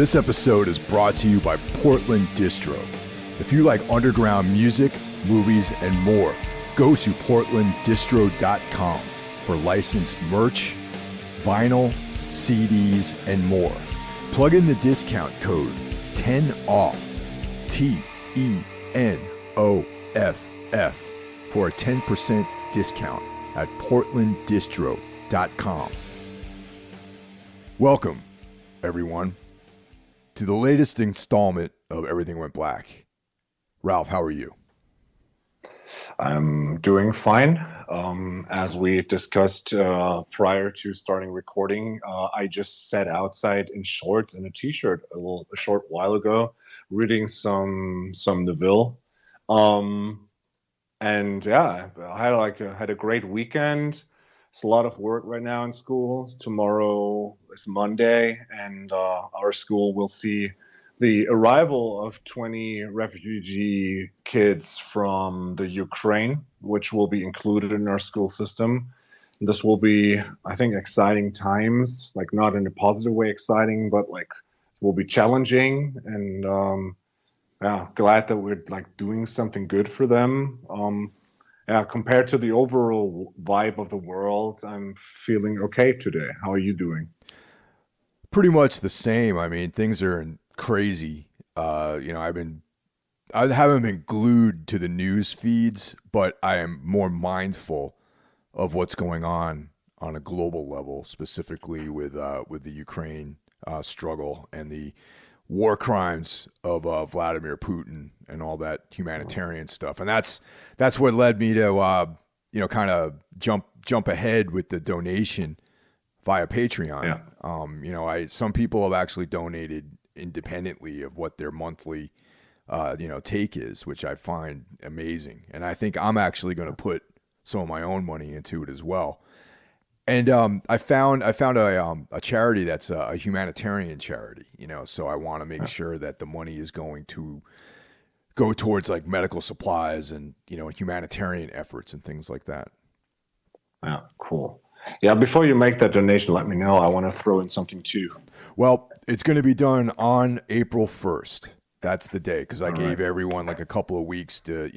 This episode is brought to you by Portland Distro. If you like underground music, movies, and more, go to portlanddistro.com for licensed merch, vinyl, CDs, and more. Plug in the discount code 10OFF, TENOFF, for a 10% discount at portlanddistro.com. Welcome, everyone, to the latest installment of Everything Went Black. Ralph, how are you? I'm doing fine. As we discussed prior to starting recording, I just sat outside in shorts and a t-shirt a short while ago, reading some Neville. And yeah, I had a great weekend. It's a lot of work right now in school. Tomorrow is Monday, and our school will see the arrival of 20 refugee kids from the Ukraine, which will be included in our school system. This will be, I think, exciting times, like not in a positive way exciting, but like will be challenging. And yeah, glad that we're like doing something good for them. Yeah, compared to the overall vibe of the world, I'm feeling okay today. How are you doing? Pretty much the same. I mean, things are crazy. I haven't been glued to the news feeds, but I am more mindful of what's going on a global level, specifically with the Ukraine struggle and the war crimes of Vladimir Putin and all that humanitarian stuff. And that's what led me to kind of jump ahead with the donation via Patreon. Yeah. Some people have actually donated independently of what their monthly take is, which I find amazing. And I think I'm actually going to put some of my own money into it as well. And I found a charity that's a humanitarian charity, so I want to make sure that the money is going to go towards like medical supplies and, humanitarian efforts and things like that. Yeah, cool. Yeah, before you make that donation, let me know. I want to throw in something too. Well, it's going to be done on April 1st. That's the day, because I gave everyone like a couple of weeks to,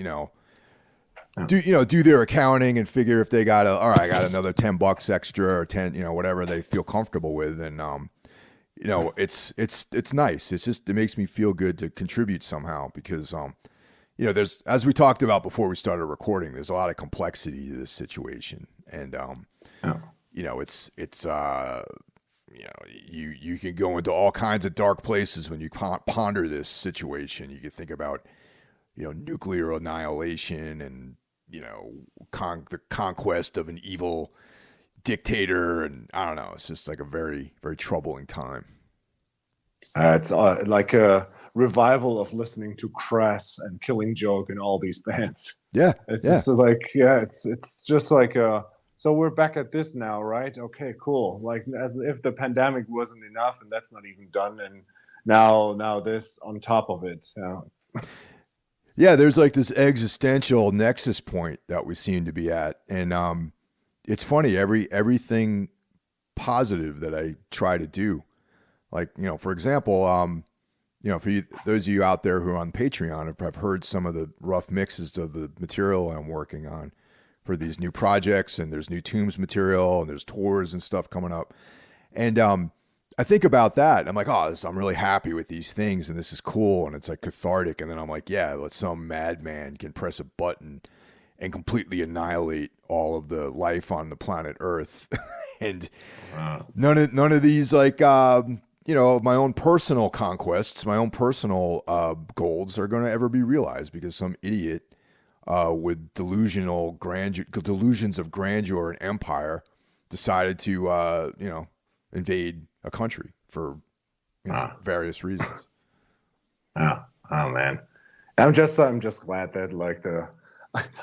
do their accounting and figure if they got I got another $10 extra or 10, whatever they feel comfortable with. And, it's nice. It's just, it makes me feel good to contribute somehow because, there's, as we talked about before we started recording, there's a lot of complexity to this situation. And, you can go into all kinds of dark places when you ponder this situation. You can think about, nuclear annihilation and, the conquest of an evil dictator. And I don't know, it's just like a very, very troubling time. It's like a revival of listening to Crass and Killing Joke and all these bands. Yeah. It's just like, it's just like, so we're back at this now, right? Okay, cool. Like as if the pandemic wasn't enough and that's not even done. And now this on top of it. Yeah. Yeah, there's like this existential nexus point that we seem to be at. And it's funny, everything positive that I try to do, like, for example, for those of you out there who are on Patreon have heard some of the rough mixes of the material I'm working on for these new projects, and there's new Tombs material and there's tours and stuff coming up. And I think about that. I'm like, I'm really happy with these things and this is cool and it's like cathartic. And then I'm like, some madman can press a button and completely annihilate all of the life on the planet Earth. And none of these like, my own personal conquests, my own personal goals are going to ever be realized because some idiot with delusions of grandeur and empire decided to, invade a country for various reasons. Oh man, I'm just glad that like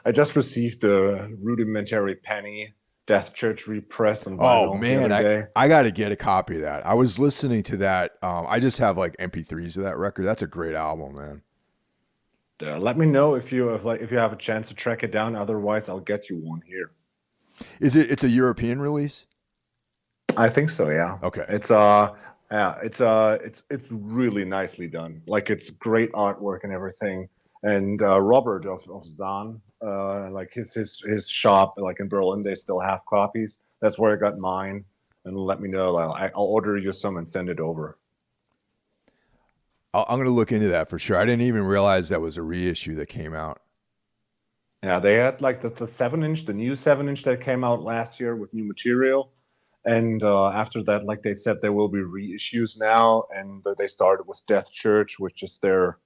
I just received the rudimentary penny Death Church repress on vinyl. Oh man, I got to get a copy of that. I was listening to that. I just have like MP3s of that record. That's a great album, man. Let me know if you have a chance to track it down. Otherwise, I'll get you one here. It's a European release? I think so, yeah. Okay. It's Yeah, it's really nicely done. Like it's great artwork and everything. And Robert of Zahn, like his shop, like in Berlin, they still have copies. That's where I got mine. And let me know. I'll order you some and send it over. I'm going to look into that for sure. I didn't even realize that was a reissue that came out. Yeah, they had like the 7 inch, the new 7 inch that came out last year with new material. And after that, like they said, there will be reissues now, and they started with Death Church, which is their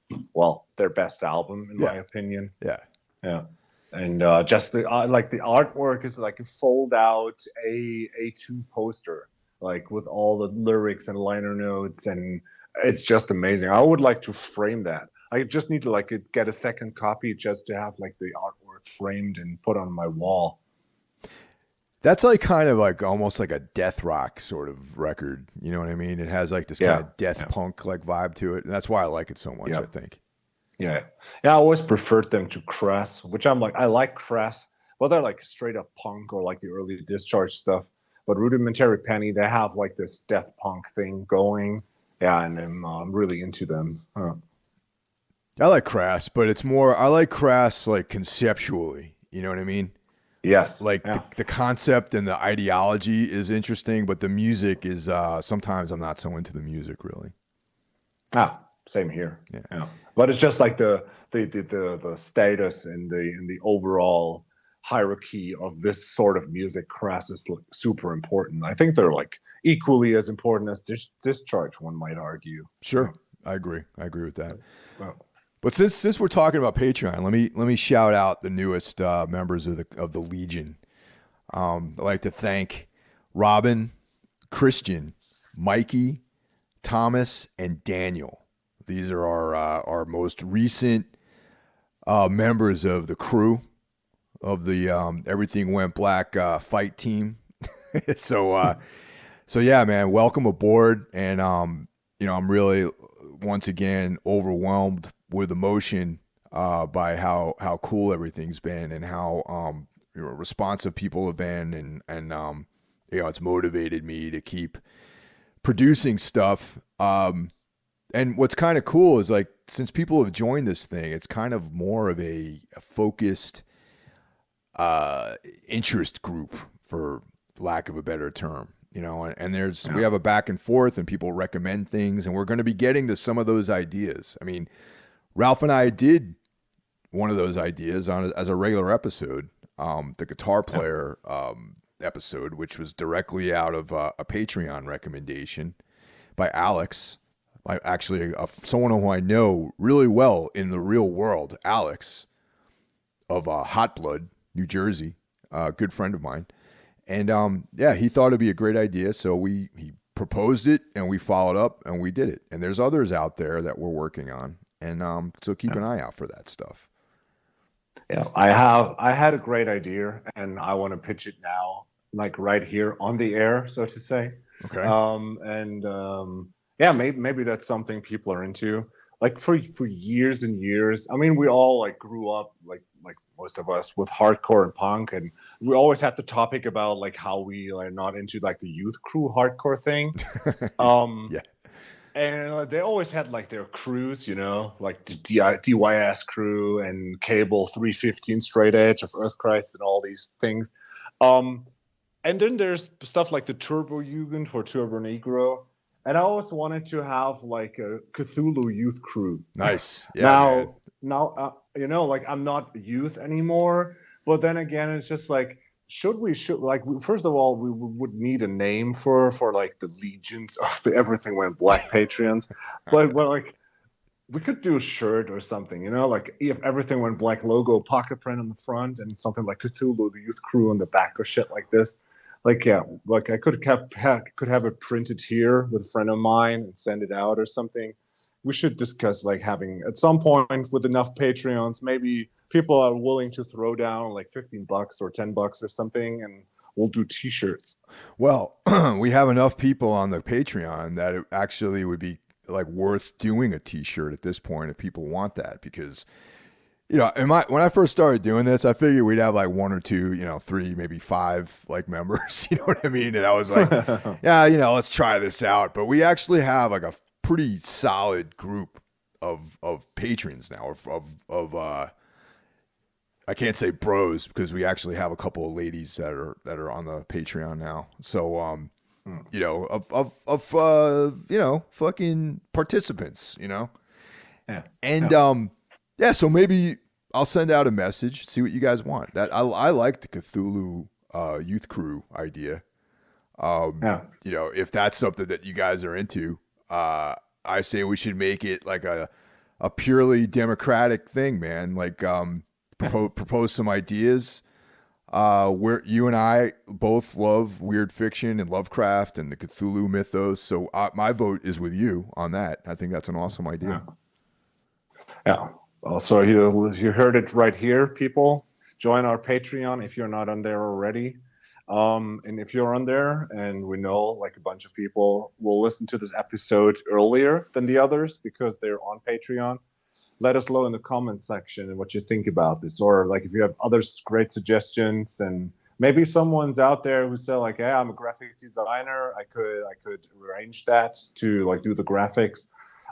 best album in my Yeah, opinion. yeah. Yeah, and just the artwork is like a fold out A2 poster, like with all the lyrics and liner notes, and it's just amazing. I would like to frame that. I just need to like get a second copy just to have like the artwork framed and put on my wall. That's like kind of like almost like a death rock sort of record. You know what I mean? It has like this kind Yeah, of death yeah, punk like vibe to it. And that's why I like it so much, yeah. I think. Yeah, yeah. I always preferred them to Crass, which I'm like, I like Crass, but they're like straight up punk or like the early Discharge stuff. But Rudimentary Penny, they have like this death punk thing going. Yeah, and I'm really into them. I like Crass, but it's more, I like Crass like conceptually. You know what I mean? Yes, Like yeah, the concept and the ideology is interesting, but the music is sometimes I'm not so into the music really. same here. Yeah. Yeah, but it's just like the status and the overall hierarchy of this sort of music. Crass is like super important. I think they're like equally as important as Discharge, one might argue. Yeah. Sure. I agree. I agree with that. Well, But since we're talking about Patreon, let me shout out the newest members of the Legion. I'd like to thank Robin, Christian, Mikey, Thomas, and Daniel. These are our most recent members of the crew of the Everything Went Black fight team. so so yeah, man, welcome aboard. And I'm really once again overwhelmed with emotion by how cool everything's been and how responsive people have been, and it's motivated me to keep producing stuff. And what's kind of cool is like since people have joined this thing, it's kind of more of a focused interest group, for lack of a better term. And there's we yeah. have a back and forth, and people recommend things, and we're going to be getting to some of those ideas. I mean, Ralph and I did one of those ideas as a regular episode, the guitar player episode, which was directly out of a Patreon recommendation by Alex. Actually, someone who I know really well in the real world, Alex of Hot Blood, New Jersey, a good friend of mine. And yeah, he thought it'd be a great idea, so he proposed it, and we followed up, and we did it. And there's others out there that we're working on, and so keep an eye out for that stuff. Yeah, I had a great idea and I want to pitch it now, like right here on the air, so to say. Okay. And yeah, maybe that's something people are into. Like for years and years. I mean, we all like grew up like most of us with hardcore and punk, and we always had the topic about like how we are not into like the youth crew hardcore thing. Um, Yeah. and they always had like their crews, like the DYS crew and Cable 315 Straight Edge of Earth Christ and all these things. Um, and then there's stuff like the Turbo Jugend or Turbo Negro. And I always wanted to have like a Cthulhu youth crew. Nice. Yeah, man. Now, like I'm not youth anymore. But then again, it's just like, should like first of all, we would need a name for like the legions of the Everything Went Black Patreons. But like we could do a shirt or something, like if Everything Went Black logo, pocket print on the front, and something like Cthulhu the Youth Crew on the back or shit like this. Like yeah, like I could have it printed here with a friend of mine and send it out or something. We should discuss like having at some point with enough Patreons, maybe people are willing to throw down like $15 or $10 or something, and we'll do T-shirts. Well, we have enough people on the Patreon that it actually would be like worth doing a T-shirt at this point if people want that, because when I first started doing this, I figured we'd have like one or two, three, maybe five like members. You know what I mean? And I was like, yeah, let's try this out. But we actually have like a pretty solid group of patrons now, of I can't say bros because we actually have a couple of ladies that are on the Patreon now. So fucking participants, Yeah. And Yeah. so maybe I'll send out a message, see what you guys want. That I like the Cthulhu youth crew idea. Yeah. If that's something that you guys are into, I say we should make it like a purely democratic thing, man. Like propose some ideas. Where you and I both love weird fiction and Lovecraft and the Cthulhu mythos, so my vote is with you on that. I think that's an awesome idea. Yeah. Also, you heard it right here, people. Join our Patreon if you're not on there already. And if you're on there, and we know like a bunch of people will listen to this episode earlier than the others because they're on Patreon, let us know in the comments section and what you think about this, or like if you have other great suggestions, and maybe someone's out there who said like, "Yeah, I'm a graphic designer. I could arrange that to like do the graphics."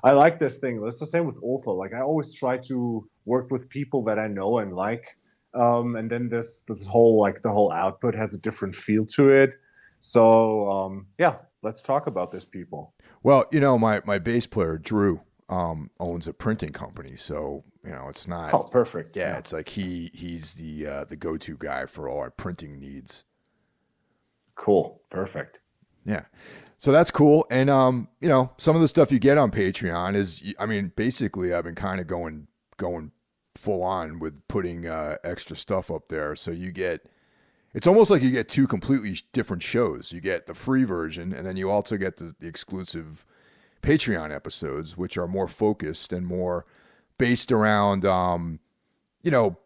I like this thing. It's the same with author. Like I always try to work with people that I know and like, and then this whole like the whole output has a different feel to it. So yeah, let's talk about this, people. Well, my bass player Drew owns a printing company, so it's not. Oh, perfect. Yeah, it's like he's the go-to guy for all our printing needs. Cool, perfect. Yeah, so that's cool. And some of the stuff you get on Patreon is, I mean, basically I've been kind of going full on with putting extra stuff up there. So it's almost like you get two completely different shows. You get the free version, and then you also get the exclusive Patreon episodes, which are more focused and more based around,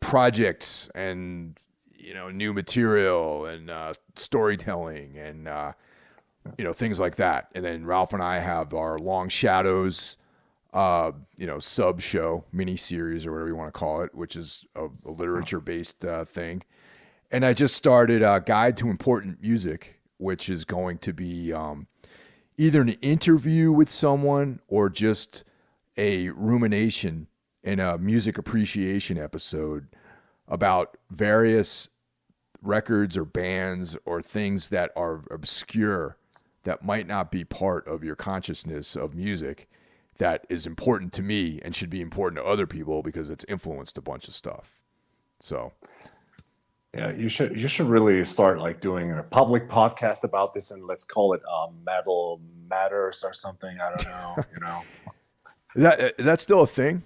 projects and, new material and storytelling and, things like that. And then Ralph and I have our Long Shadows, sub show, mini series or whatever you want to call it, which is a literature based thing. And I just started a Guide to Important Music, which is going to be either an interview with someone or just a rumination in a music appreciation episode about various records or bands or things that are obscure that might not be part of your consciousness of music that is important to me and should be important to other people because it's influenced a bunch of stuff. So yeah, you should really start like doing a public podcast about this, and let's call it Metal Matters or something. I don't know, Is that still a thing?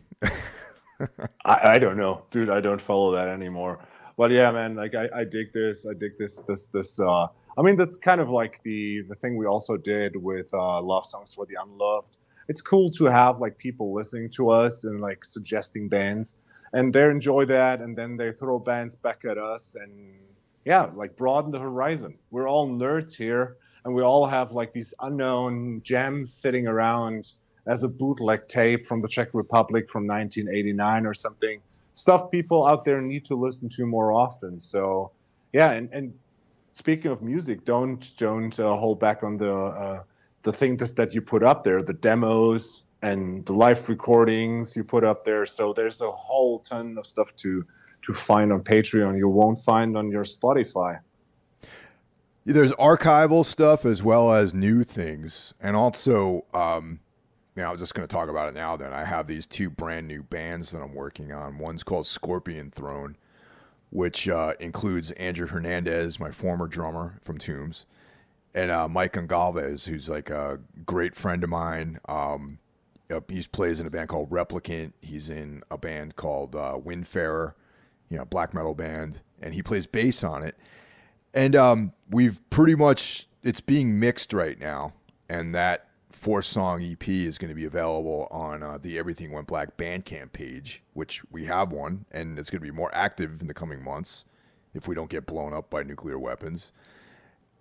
I don't know, dude. I don't follow that anymore. But yeah, man, like I dig this. I mean, that's kind of like the thing we also did with Love Songs for the Unloved. It's cool to have like people listening to us and like suggesting bands, and they enjoy that, and then they throw bands back at us, and yeah, like broaden the horizon. We're all nerds here, and we all have like these unknown gems sitting around as a bootleg tape from the Czech Republic from 1989 or something. Stuff people out there need to listen to more often. So yeah, and speaking of music, don't hold back on the things that you put up there, the demos and the live recordings you put up there. So there's a whole ton of stuff to find on Patreon you won't find on your Spotify. There's archival stuff as well as new things, and also I'm just going to talk about it now. Then I have these two brand new bands that I'm working on. One's called Scorpion Throne, which includes Andrew Hernandez, my former drummer from Tombs, and Mike Gongalves, who's like a great friend of mine. He plays in a band called Replicant. He's in a band called Windfarer, black metal band, and he plays bass on it. And we've pretty much, it's being mixed right now, and that 4-song EP is going to be available on the Everything Went Black Bandcamp page, which we have one, and it's going to be more active in the coming months if we don't get blown up by nuclear weapons.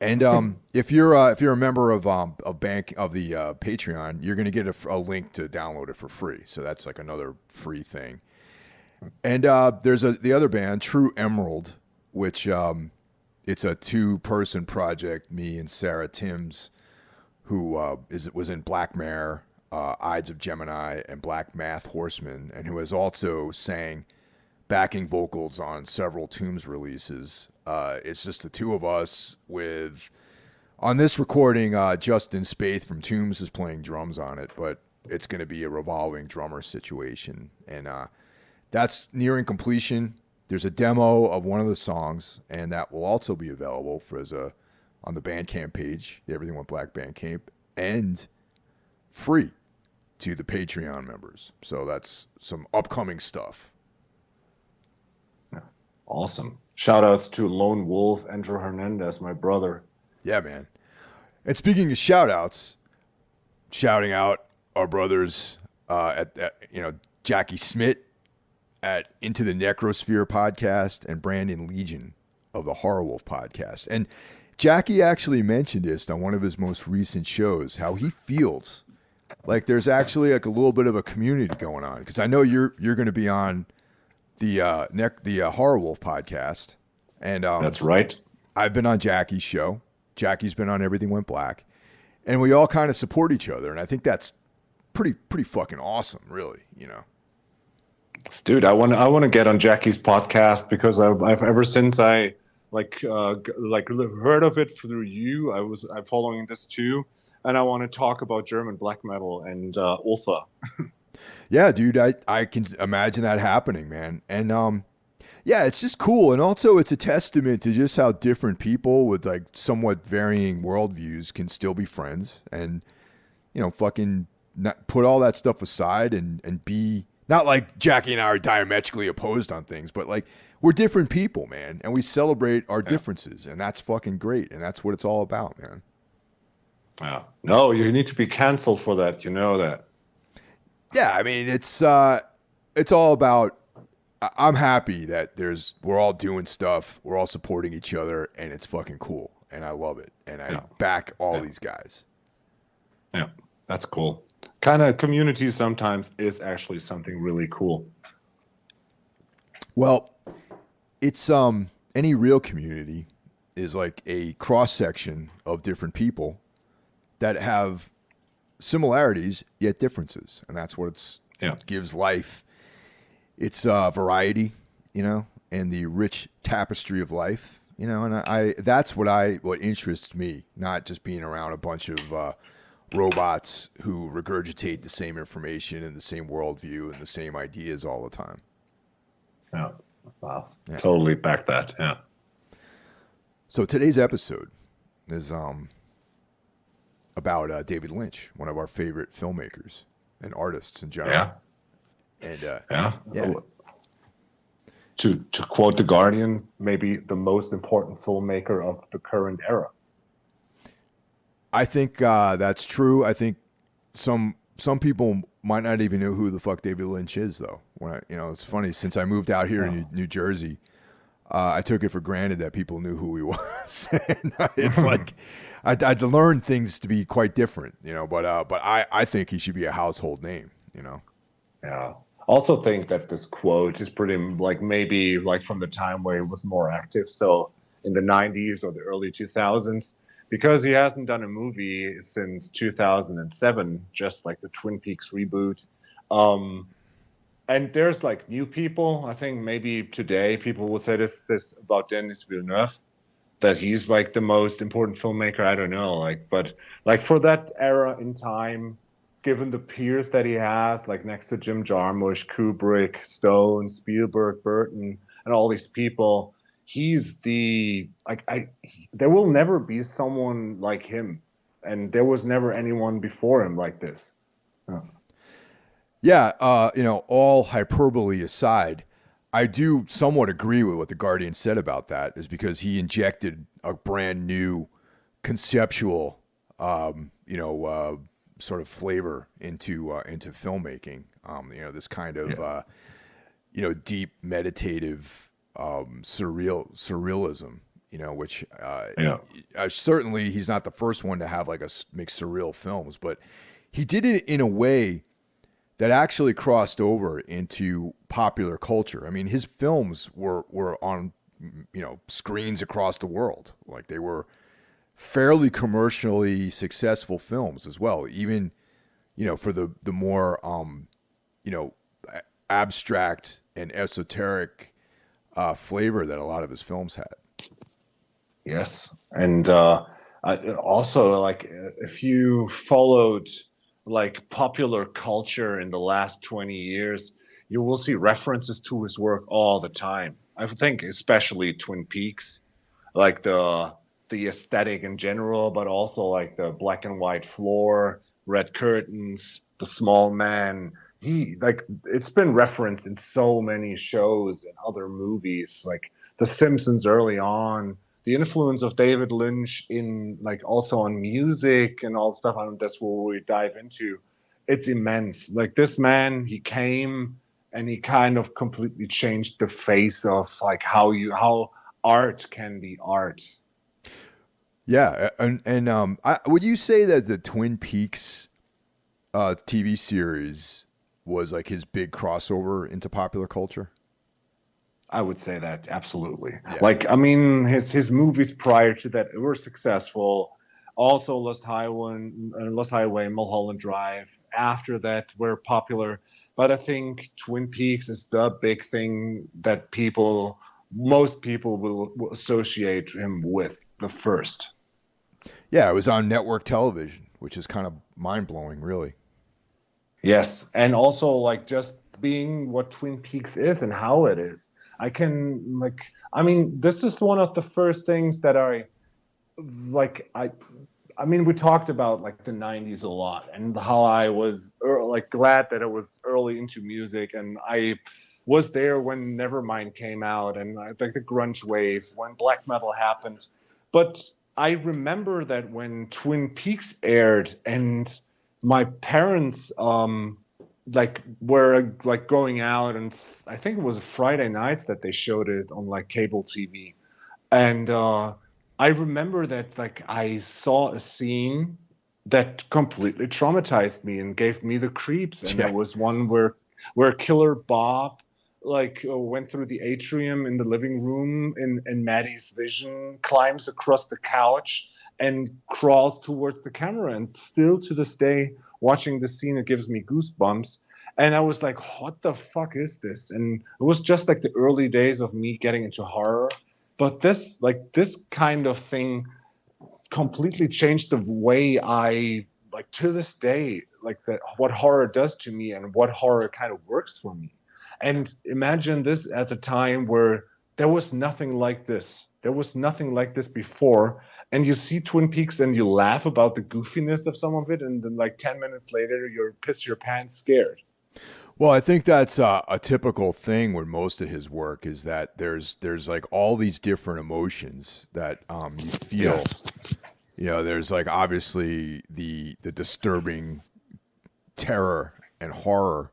And if you're a member of the Patreon, you're going to get a link to download it for free. So that's like another free thing. And there's the other band, True Emerald, which it's a 2-person project. Me and Sarah Timms, who was in Black Mare, Ides of Gemini, and Black Math Horseman, and who has also sang backing vocals on several Tombs releases. It's just the two of us with, on this recording, Justin Spaeth from Tombs is playing drums on it, but it's going to be a revolving drummer situation. And that's nearing completion. There's a demo of one of the songs, and that will also be available on the Bandcamp page, the Everything Went Black Bandcamp, and free to the Patreon members. So that's some upcoming stuff. Awesome. Shout outs to Lone Wolf, Andrew Hernandez, my brother. Yeah, man. And speaking of shout outs, shouting out our brothers at Jackie Smith at Into the Necrosphere podcast and Brandon Legion of the Horror Wolf podcast. And Jackie actually mentioned this on one of his most recent shows, how he feels like there's actually like a little bit of a community going on. Because I know you're going to be on the Horror Wolf podcast, and that's right. I've been on Jackie's show. Jackie's been on Everything Went Black, and we all kind of support each other, and I think that's pretty fucking awesome, really. Dude, I want to get on Jackie's podcast because I've ever since I heard of it through you, I'm following this too, and I want to talk about German black metal and Ultha. Yeah, dude, I can imagine that happening, man. And yeah, it's just cool. And also it's a testament to just how different people with like somewhat varying worldviews can still be friends and, fucking not put all that stuff aside and be not like Jackie and I are diametrically opposed on things, but like we're different people, man. And we celebrate our differences, and that's fucking great. And that's what it's all about, man. Yeah. No, you need to be canceled for that. You know that. Yeah, I mean, it's all about. I'm happy that we're all doing stuff, we're all supporting each other, and it's fucking cool, and I love it, and I back all these guys. Yeah, that's cool. Kind of community sometimes is actually something really cool. Well, it's any real community is like a cross section of different people that have similarities yet differences, and that's what gives life its variety, and the rich tapestry of life, and I that's what interests me, not just being around a bunch of robots who regurgitate the same information and the same worldview and the same ideas all the time. Yeah, wow, totally back that. Yeah. So today's episode is about David Lynch, one of our favorite filmmakers and artists in general. Yeah. And To quote The Guardian, maybe the most important filmmaker of the current era. I think that's true. I think some people might not even know who the fuck David Lynch is, though. When it's funny, since I moved out here in New Jersey, I took it for granted that people knew who he was. And it's like I'd learned things to be quite different, But I think he should be a household name, Yeah. Also think that this quote is pretty maybe from the time where he was more active, so in the 90s or the early 2000s, because he hasn't done a movie since 2007, just like the Twin Peaks reboot. And there's new people. I think maybe today people will say this about Denis Villeneuve, that he's the most important filmmaker. I don't know, but for that era in time, given the peers that he has, next to Jim Jarmusch, Kubrick, Stone, Spielberg, Burton, and all these people, he's there will never be someone like him, and there was never anyone before him like this. Yeah, all hyperbole aside, I do somewhat agree with what The Guardian said about that, is because he injected a brand new conceptual, sort of flavor into filmmaking. This kind of deep meditative surrealism. Which certainly he's not the first one to have make surreal films, but he did it in a way that actually crossed over into popular culture. I mean, his films were on, screens across the world. Like they were fairly commercially successful films as well. Even, for the more, you know, abstract and esoteric flavor that a lot of his films had. Yes, and also like if you followed like popular culture in the last 20 years, you will see references to his work all the time. I think especially Twin Peaks, like the aesthetic in general, but also like the black and white floor, red curtains, the small man. He like it's been referenced in so many shows and other movies, like The Simpsons early on. The influence of David Lynch in like also on music and all stuff. I don't. That's what we dive into. It's immense. Like this man, he came and he kind of completely changed the face of like how art can be art. Yeah, would you say that the Twin Peaks TV series was like his big crossover into popular culture? I would say that absolutely. Yeah, Like, I mean, his movies prior to that were successful. Also, Lost Highway, Mulholland Drive. After that, were popular. But I think Twin Peaks is the big thing that most people will associate him with the first. yeah, it was on network television, which is kind of mind blowing, really. Yes, and also like just being what Twin Peaks is and how it is. I can like I mean, this is one of the first things that like I mean, we talked about like the 90s a lot and how I was like glad that I was early into music and I was there when Nevermind came out and like the grunge wave, when black metal happened. But I remember that when Twin Peaks aired and my parents like were like going out and I think it was Friday nights that they showed it on like cable TV and I remember that like I saw a scene that completely traumatized me and gave me the creeps. And Yeah, that was one where Killer Bob like went through the atrium in the living room in Maddie's vision, climbs across the couch and crawls towards the camera. And still to this day, watching the scene, it gives me goosebumps. And I was like, what the fuck is this? And it was just like the early days of me getting into horror, but this kind of thing completely changed the way I like to this day like that what horror does to me and what horror kind of works for me. And imagine this at the time where there was nothing like this. There was nothing like this before. And you see Twin Peaks and you laugh about the goofiness of some of it, and then like 10 minutes later you're piss your pants scared. well, I think that's a typical thing with most of his work is that there's like all these different emotions that you feel. Yes. There's like obviously the disturbing terror and horror,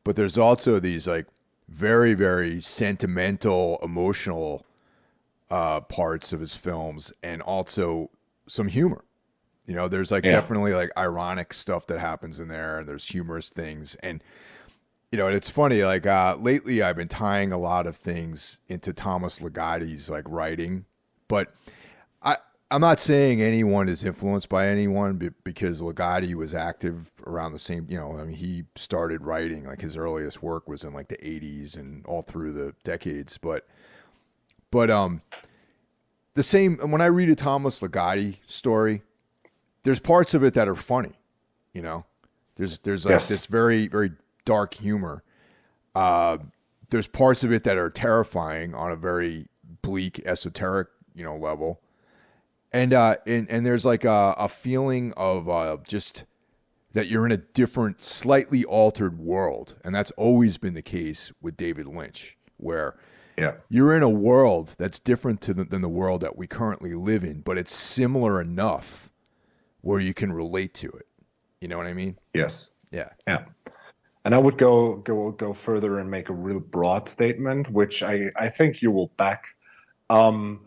but there's also these like very very sentimental, emotional parts of his films, and also some humor. There's like Yeah. definitely like ironic stuff that happens in there, and there's humorous things, and and it's funny. Like lately, I've been tying a lot of things into Thomas Ligotti's like writing, but I I'm not saying anyone is influenced by anyone because Ligotti was active around the same. I mean, he started writing like his earliest work was in like the '80s and all through the decades. But the same when I read a Thomas Ligotti story, there's parts of it that are funny. You know, there's like Yes. this very very dark humor. Uh, there's parts of it that are terrifying on a very bleak, esoteric, level. And there's like a feeling of just that you're in a different, slightly altered world, and that's always been the case with David Lynch, where Yeah. you're in a world that's different than the world that we currently live in, but it's similar enough where you can relate to it. You know what I mean? Yes. Yeah. Yeah. And I would go further and make a real broad statement, which I think you will back. Um,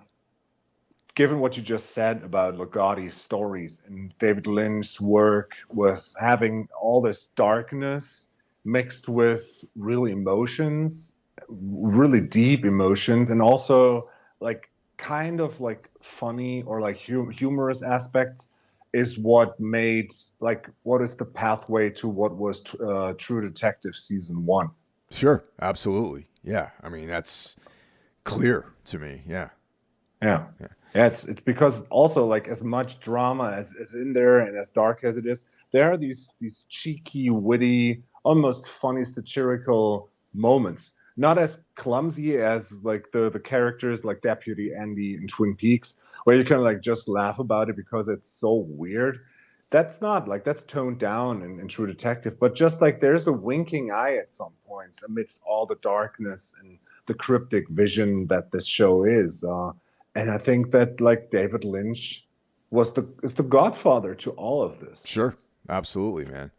Given what you just said about Ligotti's stories and David Lynch's work with having all this darkness mixed with really emotions, really deep emotions, and also like kind of like funny or like humorous aspects is what made like what is the pathway to what was True Detective season one. Sure, absolutely. Yeah, I mean that's clear to me. Yeah, Yeah. yeah, Yeah, it's because also like as much drama as in there and as dark as it is, there are these cheeky, witty, almost funny satirical moments. Not as clumsy as like the characters like Deputy Andy in Twin Peaks, where you can like just laugh about it because it's so weird. That's not like that's toned down in True Detective, but just like there's a winking eye at some points amidst all the darkness and the cryptic vision that this show is. And I think that like David Lynch is the godfather to all of this. sure, absolutely, man.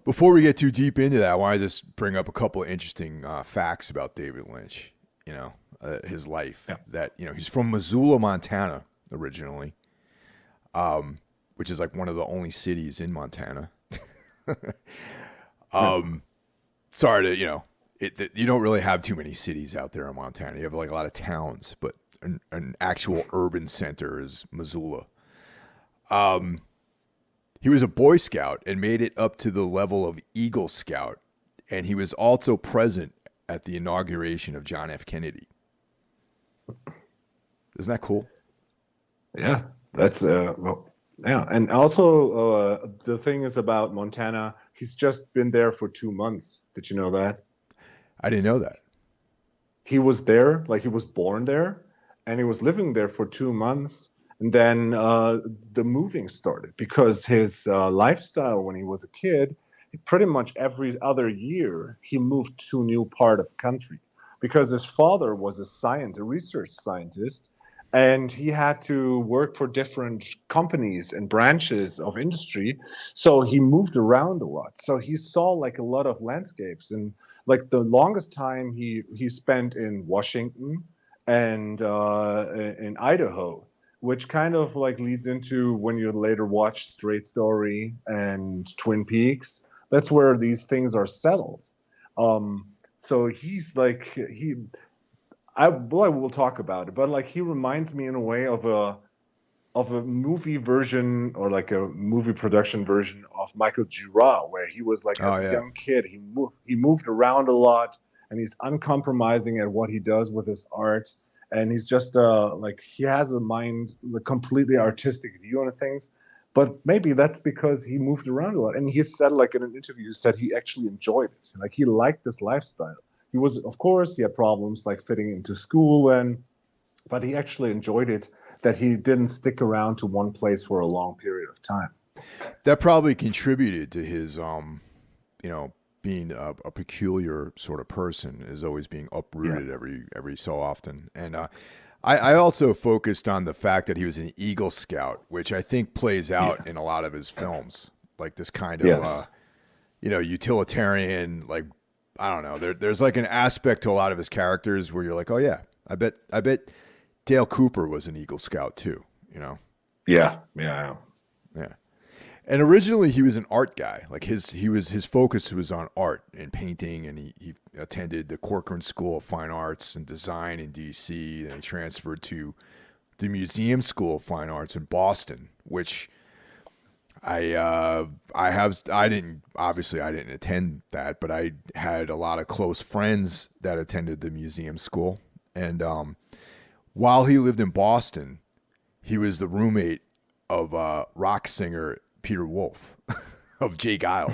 Before we get too deep into that, I want to just bring up a couple of interesting facts about David Lynch. You know, his life. Yeah. That he's from Missoula, Montana, originally, which is like one of the only cities in Montana. Yeah. Sorry to you don't really have too many cities out there in Montana. You have like a lot of towns, but an actual urban center is Missoula. He was a Boy Scout and made it up to the level of Eagle Scout, and he was also present at the inauguration of John F. Kennedy. Isn't that cool? Yeah. That's well, yeah. And also the thing is about Montana, he's just been there for 2 months. Did you know that? I didn't know that. He was there, like he was born there, and he was living there for 2 months. And then the moving started because his lifestyle when he was a kid, pretty much every other year, he moved to a new part of the country because his father was a research scientist, and he had to work for different companies and branches of industry. So he moved around a lot. So he saw like a lot of landscapes and like the longest time he spent in Washington and in Idaho, which kind of like leads into when you later watch Straight Story and Twin Peaks. That's where these things are settled. So he's like boy, we'll talk about it, but like he reminds me in a way of a movie version or like a movie production version of Michael Gira, where he was like Oh as a yeah, young kid, he moved around a lot, and he's uncompromising at what he does with his art, and he's just like he has a mind, a completely artistic view on things. But maybe that's because he moved around a lot, and he said like in an interview, he said he actually enjoyed it, like he liked this lifestyle. He was, of course, he had problems like fitting into school and but he actually enjoyed it that he didn't stick around to one place for a long period of time. that probably contributed to his you know, being a peculiar sort of person, is always being Yeah. uprooted every so often. And I also focused on the fact that he was an Eagle Scout, which I think plays out in a Yes. lot of his films, like this kind of Yes. utilitarian, like I don't know. There's like an aspect to a lot of his characters where you're like, oh yeah, I bet Dale Cooper was an Eagle Scout too. You know, Yeah. Yeah. yeah. And originally he was an art guy. Like his focus was on art and painting, and he attended the Corcoran School of Fine Arts and Design in D.C. Then he transferred to the Museum School of Fine Arts in Boston, which I didn't attend that, but I had a lot of close friends that attended the museum school, and while he lived in Boston, he was the roommate of rock singer Peter Wolf of Jay Giles.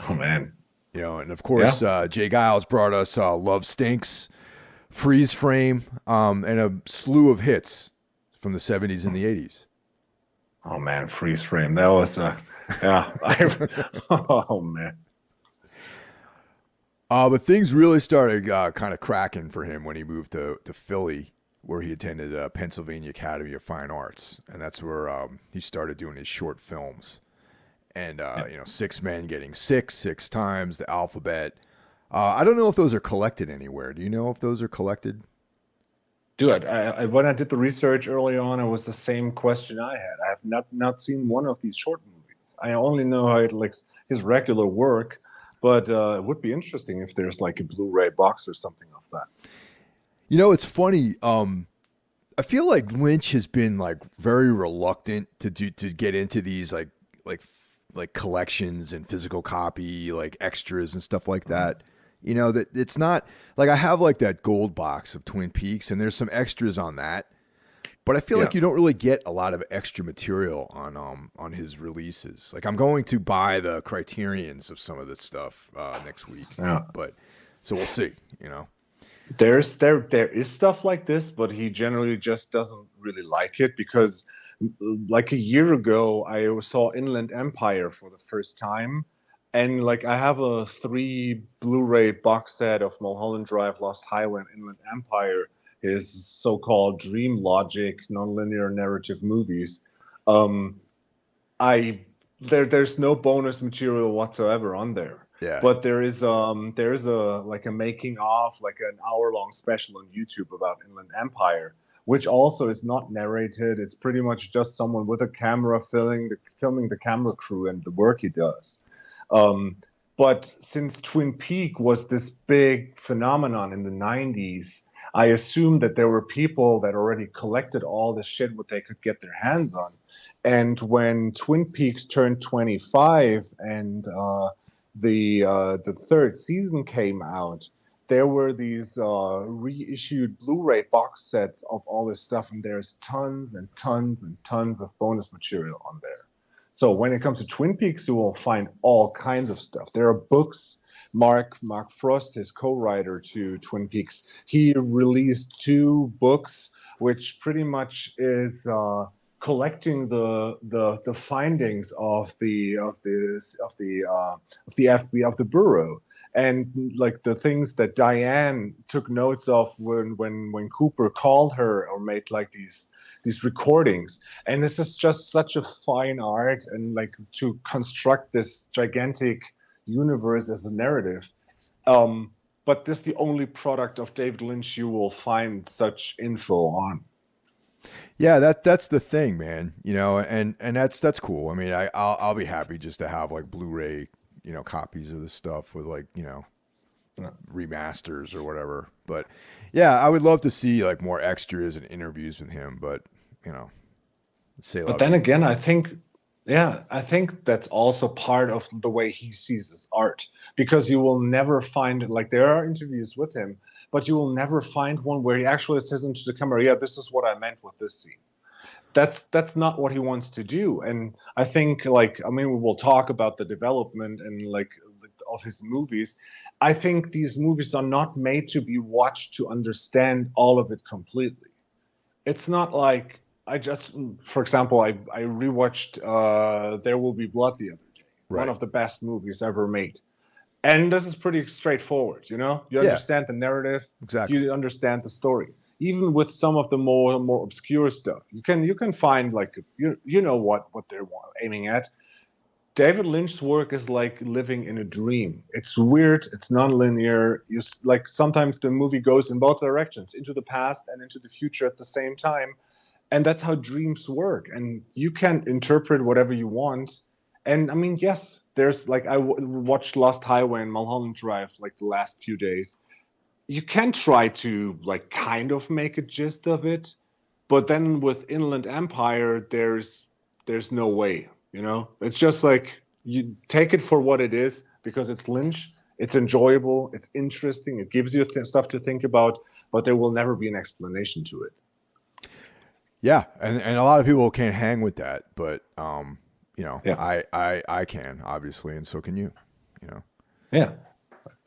Oh man. And of Yeah. course, Jay Giles brought us "Love Stinks," "Freeze Frame," and a slew of hits from the '70s and the '80s. Oh man. Freeze frame. That was yeah. Oh man. But things really started kind of cracking for him when he moved to Philly, where he attended Pennsylvania Academy of Fine Arts, and that's where he started doing his short films. And Yeah. Six Men Getting Six times, the alphabet. I don't know if those are collected anywhere. Do you know if those are collected? Dude, when I did the research early on, it was the same question I had. I have not seen one of these short movies. I only know how it like his regular work, but it would be interesting if there's like a Blu-ray box or something of that. You know, it's funny. I feel like Lynch has been like very reluctant to get into these like like collections and physical copy like extras and stuff like that. You know that it's not like I have like that gold box of Twin Peaks and there's some extras on that, but I feel Yeah. like you don't really get a lot of extra material on his releases. Like I'm going to buy the Criterions of some of this stuff next week, Yeah. but so we'll see. You know. There is stuff like this, but he generally just doesn't really like it because like a year ago I saw Inland Empire for the first time, and like I have a 3 Blu-ray box set of Mulholland Drive, Lost Highway, and Inland Empire, his so-called dream logic nonlinear narrative movies. Um, I there's no bonus material whatsoever on there. Yeah. But there is a like a making of like an hour-long special on YouTube about Inland Empire, which also is not narrated. It's pretty much just someone with a camera filming the camera crew and the work he does. Um, but since Twin Peak was this big phenomenon in the 90s, I assumed that there were people that already collected all the shit what they could get their hands on. And when Twin Peaks turned 25 and the third season came out, there were these reissued Blu-ray box sets of all this stuff, and there's tons and tons and tons of bonus material on there. So when it comes to Twin Peaks, you will find all kinds of stuff. There are books. Mark Frost, his co-writer to Twin Peaks, he released 2 books, which pretty much is collecting the findings of the FBI of the Bureau, and like the things that Diane took notes of when Cooper called her or made like these recordings. And this is just such a fine art, and like to construct this gigantic universe as a narrative. Um, but this is the only product of David Lynch you will find such info on. Yeah, that's the thing, man. You know, and that's cool. I mean, I'll be happy just to have like Blu-ray, you know, copies of this stuff with like, you know, Yeah. remasters or whatever. But yeah, I would love to see like more extras and interviews with him, but you know, say la But then vie. again, I think that's also part of the way he sees his art, because you will never find like there are interviews with him, but you will never find one where he actually says into the camera, "Yeah, this is what I meant with this scene." That's not what he wants to do. And I think like I mean we will talk about the development and like of his movies. I think these movies are not made to be watched to understand all of it completely. It's not like I just, for example, I rewatched There Will Be Blood the other day, one Right. of the best movies ever made. And this is pretty straightforward, you know? You Yeah, understand the narrative, exactly. you understand the story. Even with some of the more obscure stuff, you can find like you know what they're aiming at. David Lynch's work is like living in a dream. It's weird. It's non-linear. Like sometimes the movie goes in both directions, into the past and into the future at the same time, and that's how dreams work. And you can interpret whatever you want. And I mean, yes, there's like watched Lost Highway and Mulholland Drive like the last few days. You can try to like kind of make a gist of it, but then with Inland Empire, there's no way. You know, it's just like you take it for what it is because it's Lynch. It's enjoyable. It's interesting. It gives you stuff to think about, but there will never be an explanation to it. Yeah, and a lot of people can't hang with that, but you know, Yeah, I can obviously, and so can you. You know. yeah,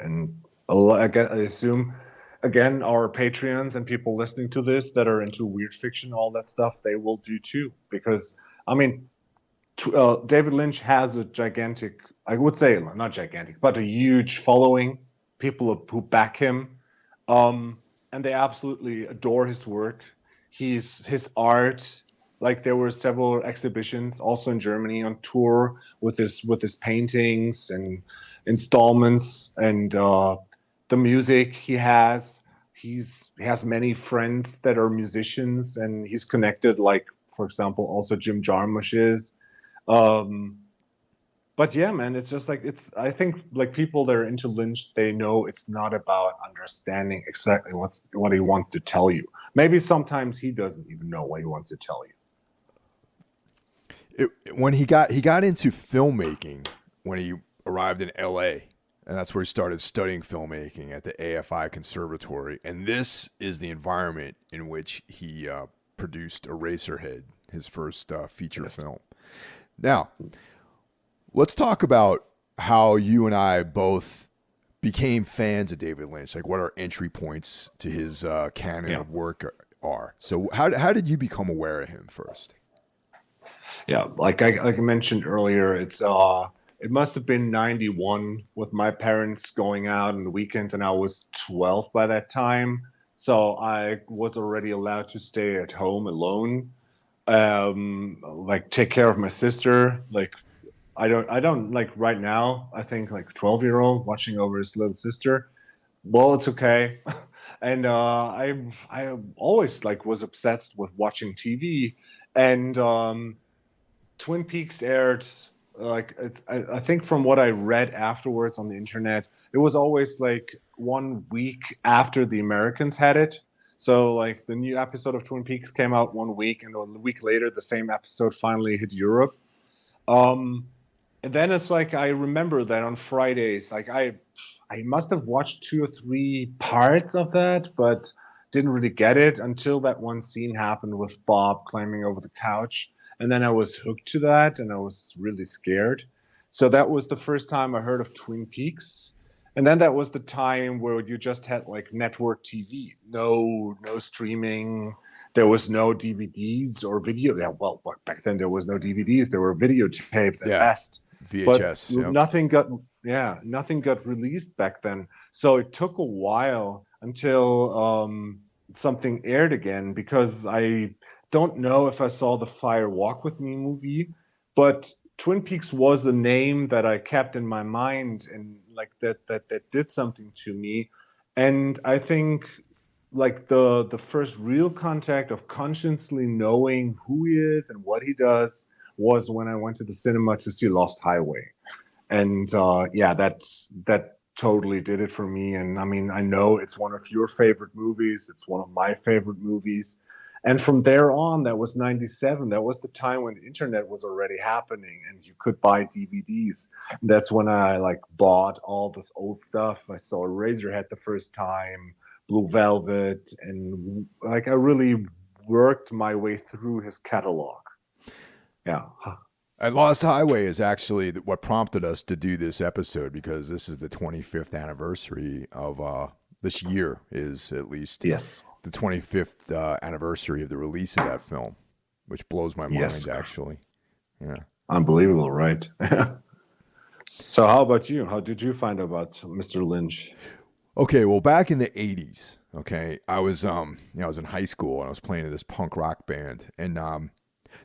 and I assume again our Patreons and people listening to this that are into weird fiction, all that stuff, they will do too. Because I mean, David Lynch has a gigantic, I would say, not gigantic, but a huge following, people who back him, um, and they absolutely adore his work. His art, like there were several exhibitions also in Germany on tour with his paintings and installments and the music he has. He has many friends that are musicians, and he's connected, like for example, also Jim Jarmusch is. Um, but yeah, man, it's just like I think like people that are into Lynch, they know it's not about understanding exactly what he wants to tell you. Maybe sometimes he doesn't even know what he wants to tell you. When he got into filmmaking when he arrived in L.A. and that's where he started studying filmmaking at the AFI Conservatory. And this is the environment in which he produced Eraserhead, his first feature film. Now, let's talk about how you and I both became fans of David Lynch, like what our entry points to his canon of work are. So how did you become aware of him first? Yeah, like I mentioned earlier, it must have been 91 with my parents going out on the weekends, and I was 12 by that time. So I was already allowed to stay at home alone, like take care of my sister. Like I don't like right now, I think like 12-year-old watching over his little sister. Well, it's okay. And I always like was obsessed with watching TV, and Twin Peaks aired like I think from what I read afterwards on the internet, it was always like 1 week after the Americans had it. So like the new episode of Twin Peaks came out 1 week, and a week later the same episode finally hit Europe. Um, and then it's like I remember that on Fridays, like I must have watched 2 or 3 parts of that, but didn't really get it until that one scene happened with Bob climbing over the couch. And then I was hooked to that and I was really scared. So that was the first time I heard of Twin Peaks. And then that was the time where you just had like network TV, no streaming. There was no DVDs or video. Yeah, well, back then there was no DVDs. There were videotapes at Yeah, best, but VHS. Yep. nothing got released back then. So it took a while until something aired again, because I don't know if I saw the Fire Walk with Me movie, but Twin Peaks was a name that I kept in my mind, and like that did something to me. And I think like the first real contact of consciously knowing who he is and what he does was when I went to the cinema to see Lost Highway. And yeah, that totally did it for me. And I mean, I know it's one of your favorite movies. It's one of my favorite movies. And from there on, that was 97. That was the time when the internet was already happening and you could buy DVDs. That's when I like bought all this old stuff. I saw Razorhead the first time, Blue Velvet, and like I really worked my way through his catalog. Yeah. And Lost Highway is actually what prompted us to do this episode, because this is the 25th anniversary of this year is at least Yes. the 25th anniversary of the release of that film, which blows my Yes. mind actually. Yeah. Unbelievable, right? So how about you? How did you find out about Mr. Lynch? Okay, well, back in the 80s, okay, I was I was in high school and I was playing in this punk rock band, and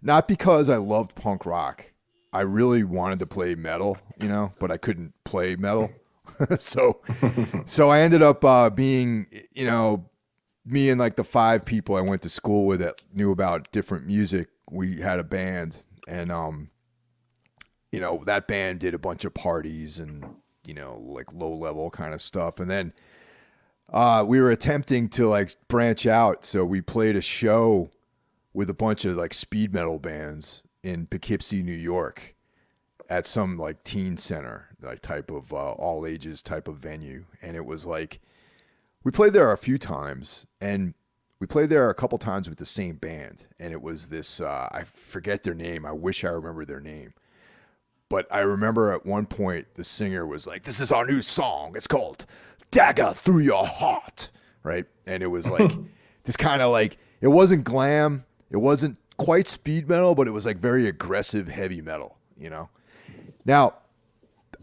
not because I loved punk rock. I really wanted to play metal, but I couldn't play metal. so so I ended up being, me and like the 5 people I went to school with that knew about different music. We had a band, and that band did a bunch of parties and like low level kind of stuff. And then we were attempting to like branch out, so we played a show with a bunch of like speed metal bands in Poughkeepsie, New York, at some like teen center, like type of all ages type of venue. And it was like, we played there a few times, and we played there a couple times with the same band. And it was this, I forget their name. I wish I remember their name. But I remember at one point the singer was like, "This is our new song. It's called Dagger Through Your Heart." Right. And it was like this kind of like, it wasn't glam. It wasn't quite speed metal, but it was like very aggressive, heavy metal, Now,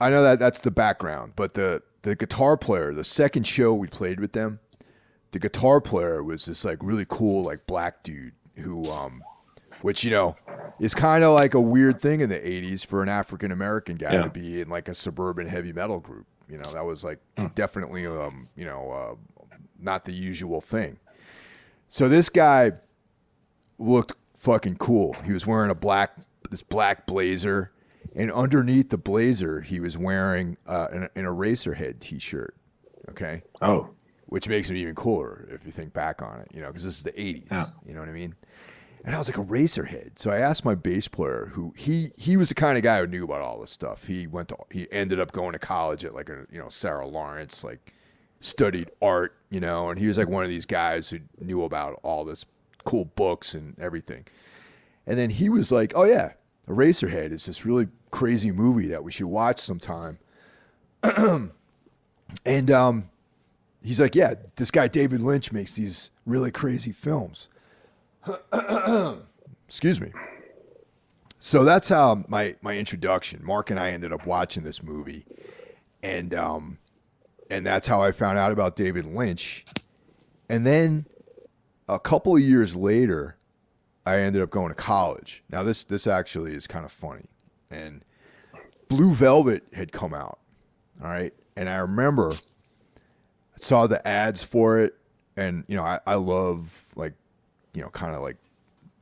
I know that that's the background, but the guitar player, the second show we played with them, the guitar player was this like really cool, like black dude who, which, is kind of like a weird thing in the 80s for an African American guy to be in like a suburban heavy metal group. That was like definitely, not the usual thing. So this guy looked fucking cool. He was wearing this black blazer, and underneath the blazer, he was wearing an Eraserhead T-shirt. Okay, Oh, which makes it even cooler if you think back on it, because this is the '80s. yeah. You know what I mean? And I was like, Eraserhead. So I asked my bass player, who he was the kind of guy who knew about all this stuff. He ended up going to college at like Sarah Lawrence, like studied art, and he was like one of these guys who knew about all this cool books and everything. And then he was like, oh yeah, Eraserhead is this really crazy movie that we should watch sometime. And he's like, yeah, this guy David Lynch makes these really crazy films. Excuse me. So that's how my introduction. Mark and I ended up watching this movie, and that's how I found out about David Lynch. And then a couple of years later, I ended up going to college. Now this actually is kind of funny. And Blue Velvet had come out. All right. And I remember I saw the ads for it, and I love like kind of like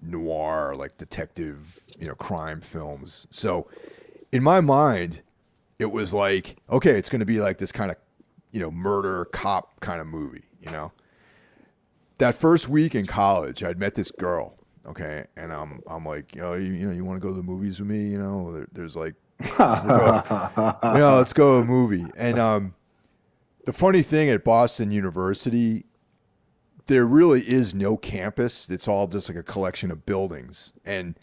noir, like detective, crime films. So in my mind, it was like, okay, it's going to be like this kind of, murder cop kind of movie, That first week in college, I'd met this girl, okay, and I'm like, you want to go to the movies with me? There's like, let's go to a movie. And the funny thing at Boston University, there really is no campus. It's all just like a collection of buildings. And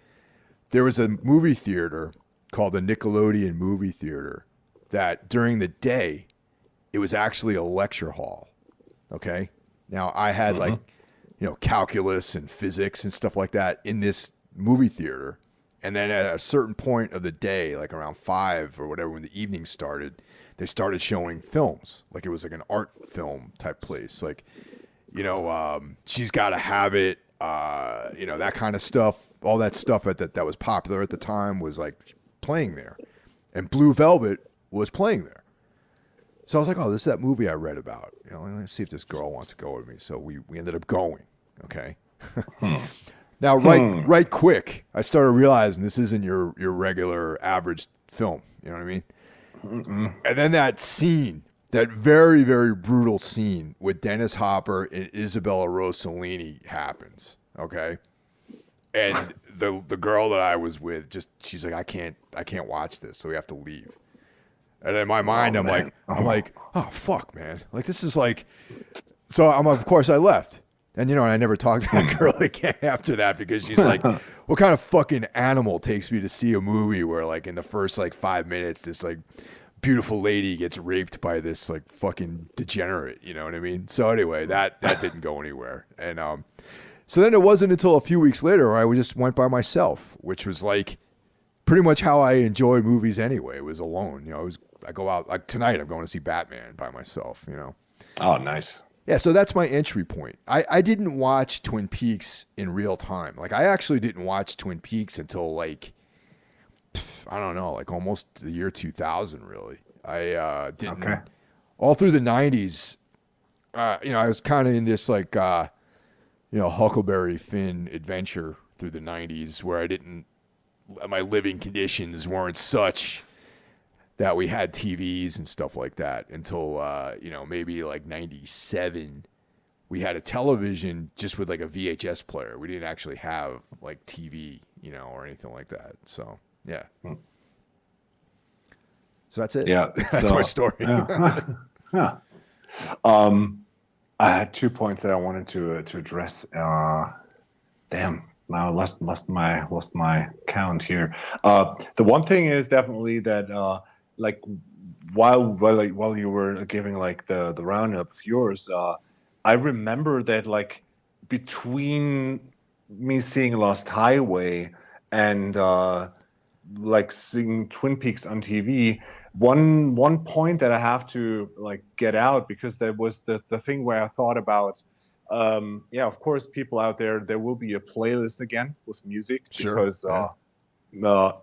there was a movie theater called the Nickelodeon Movie Theater that during the day, it was actually a lecture hall. Okay. Now I had like, calculus and physics and stuff like that in this movie theater. And then at a certain point of the day, like around 5 or whatever, when the evening started, they started showing films. Like it was like an art film type place. Like, She's Gotta Have It, that kind of stuff. All that stuff that was popular at the time was like playing there. And Blue Velvet was playing there. So I was like, oh, this is that movie I read about. Let's see if this girl wants to go with me. So we ended up going, okay? Now, right quick, I started realizing this isn't your regular average film. You know what I mean? Mm-mm. And then that scene, that very, very brutal scene with Dennis Hopper and Isabella Rossellini happens, okay? And the girl that I was with, she's like, I can't watch this, so we have to leave. And in my mind, I'm like, oh fuck, man! Like this is like, so of course I left, and I never talked to that girl again after that because she's like, what kind of fucking animal takes me to see a movie where like in the first like 5 minutes this like beautiful lady gets raped by this like fucking degenerate, you know what I mean? So anyway, that didn't go anywhere, and so then it wasn't until a few weeks later where I just went by myself, which was like pretty much how I enjoy movies anyway. It was alone, I go out like tonight. I'm going to see Batman by myself. Oh, nice. Yeah, so that's my entry point. I didn't watch Twin Peaks in real time. Like I actually didn't watch Twin Peaks until like I don't know, like almost the year 2000. Really, I didn't. Okay. All through the 90s, I was kind of in this like Huckleberry Finn adventure through the 90s where my living conditions weren't such that we had TVs and stuff like that until, maybe like 97, we had a television just with like a VHS player. We didn't actually have like TV, or anything like that. So, yeah. So that's it. Yeah. That's my story. Yeah. Huh. I had 2 points that I wanted to address. Damn. Now I lost my count here. The one thing is definitely that like while you were giving like the roundup of yours, I remember that like between me seeing Lost Highway and like seeing Twin Peaks on TV, one point that I have to like get out, because there was the thing where I thought about of course people out there will be a playlist again with music, sure, because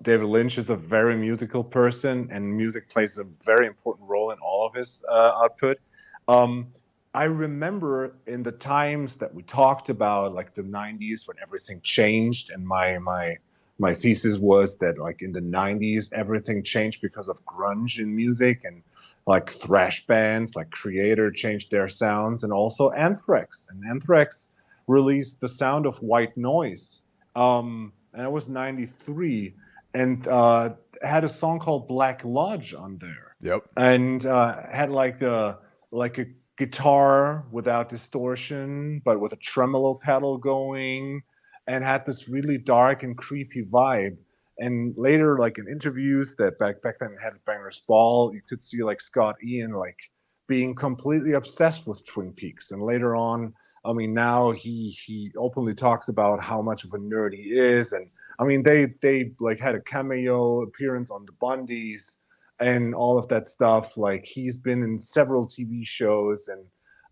David Lynch is a very musical person, and music plays a very important role in all of his output. I remember in the times that we talked about, like the 90s, when everything changed and my my thesis was that like in the 90s, everything changed because of grunge in music, and like thrash bands like Creator changed their sounds, and also Anthrax. And Anthrax released The Sound of White Noise. And that was 93. And had a song called Black Lodge on there. Yep. And had like a guitar without distortion, but with a tremolo pedal going, and had this really dark and creepy vibe. And later, like in interviews that back then had Headbangers Ball, you could see like Scott Ian like being completely obsessed with Twin Peaks. And later on, I mean, now he openly talks about how much of a nerd he is. And I mean, they like had a cameo appearance on the Bundys and all of that stuff. Like he's been in several TV shows, and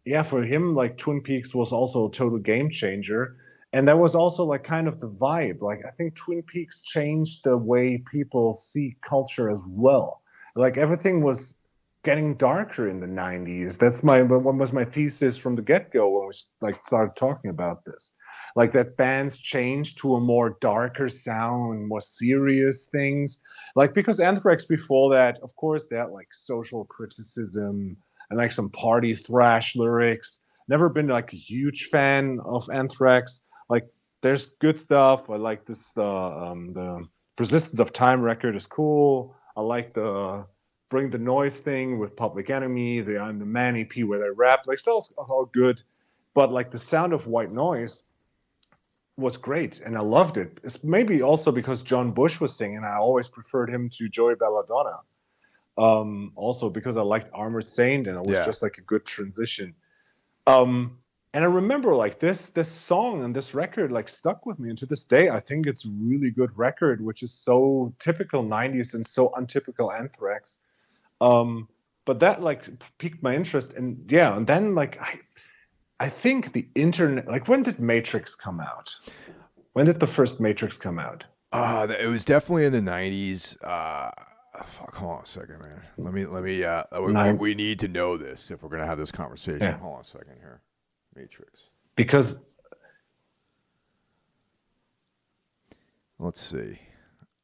yeah, for him, like Twin Peaks was also a total game changer. And that was also like kind of the vibe. Like I think Twin Peaks changed the way people see culture as well. Like everything was getting darker in the 90s. That's what was my thesis from the get-go when we like started talking about this. Like that bands changed to a more darker sound, more serious things. Like because Anthrax before that, of course, they had like social criticism and like some party thrash lyrics. Never been like a huge fan of Anthrax. Like there's good stuff. I like this the Persistence of Time record is cool. I like the Bring the Noise thing with Public Enemy, the I'm the Man EP where they rap. Like still all good. But like the Sound of White Noise was great and I loved it. It's maybe also because John Bush was singing. I always preferred him to Joey Belladonna. Also because I liked Armored Saint and it was just like a good transition. And I remember like this song and this record like stuck with me, and to this day I think it's a really good record, which is so typical 90s and so untypical Anthrax. But that like piqued my interest, and yeah, and then like I think the internet, like when did Matrix come out? When did the first Matrix come out? It was definitely in the 90s. Fuck, hold on a second, man. Let me. We need to know this if we're gonna have this conversation. Yeah. Hold on a second here. Matrix. Because let's see.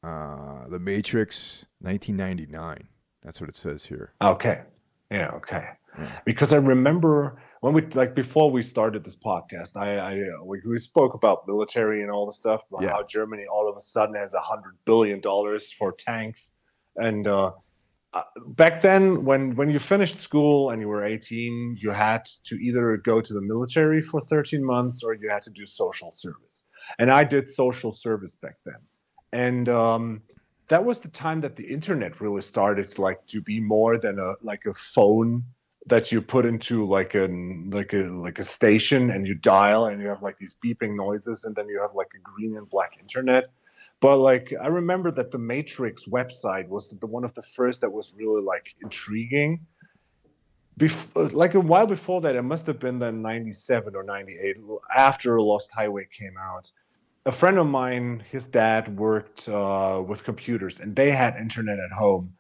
The Matrix, 1999. That's what it says here. Okay. Yeah. Okay. Yeah. Because I remember when we like before we started this podcast, we spoke about military and all the stuff, about how Germany all of a sudden has $100 billion for tanks, and back then when you finished school and you were 18, you had to either go to the military for 13 months or you had to do social service. And I did social service back then, and that was the time that the internet really started to be more than a phone that you put into like a station and you dial and you have like these beeping noises and then you have like a green and black internet. But like I remember that the Matrix website was the one of the first that was really like intriguing. Like a while before that, it must have been then 97 or 98, after Lost Highway came out. A friend of mine, his dad worked with computers, and they had internet at home.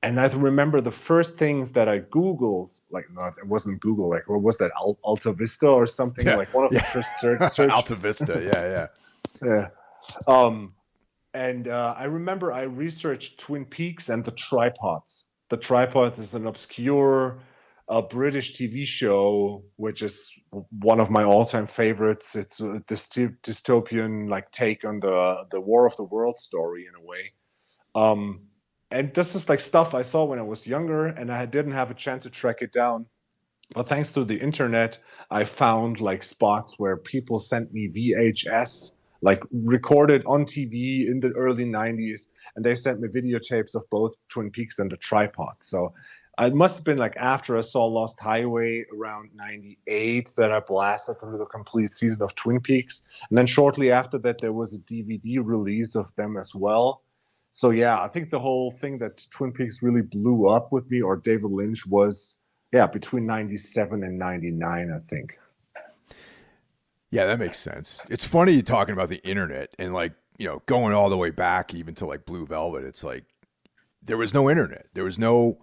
And I remember the first things that I Googled, it wasn't Google, like what was that, Alta Vista or something? Like one of the first search. Alta Vista, yeah. And I remember I researched Twin Peaks and The Tripods. The Tripods is an obscure British TV show, which is one of my all-time favorites. It's a dystopian like take on the War of the World story in a way. And this is like stuff I saw when I was younger, and I didn't have a chance to track it down. But thanks to the internet, I found like spots where people sent me VHS, like recorded on TV in the early 90s, and they sent me videotapes of both Twin Peaks and The Tripod. So it must have been like after I saw Lost Highway around 98 that I blasted through the complete season of Twin Peaks. And then shortly after that, there was a DVD release of them as well. So yeah, I think the whole thing that Twin Peaks really blew up with me, or David Lynch, was between 97 and 99, I think. Yeah, that makes sense. It's funny talking about the internet and going all the way back even to like Blue Velvet. It's like there was no internet. There was no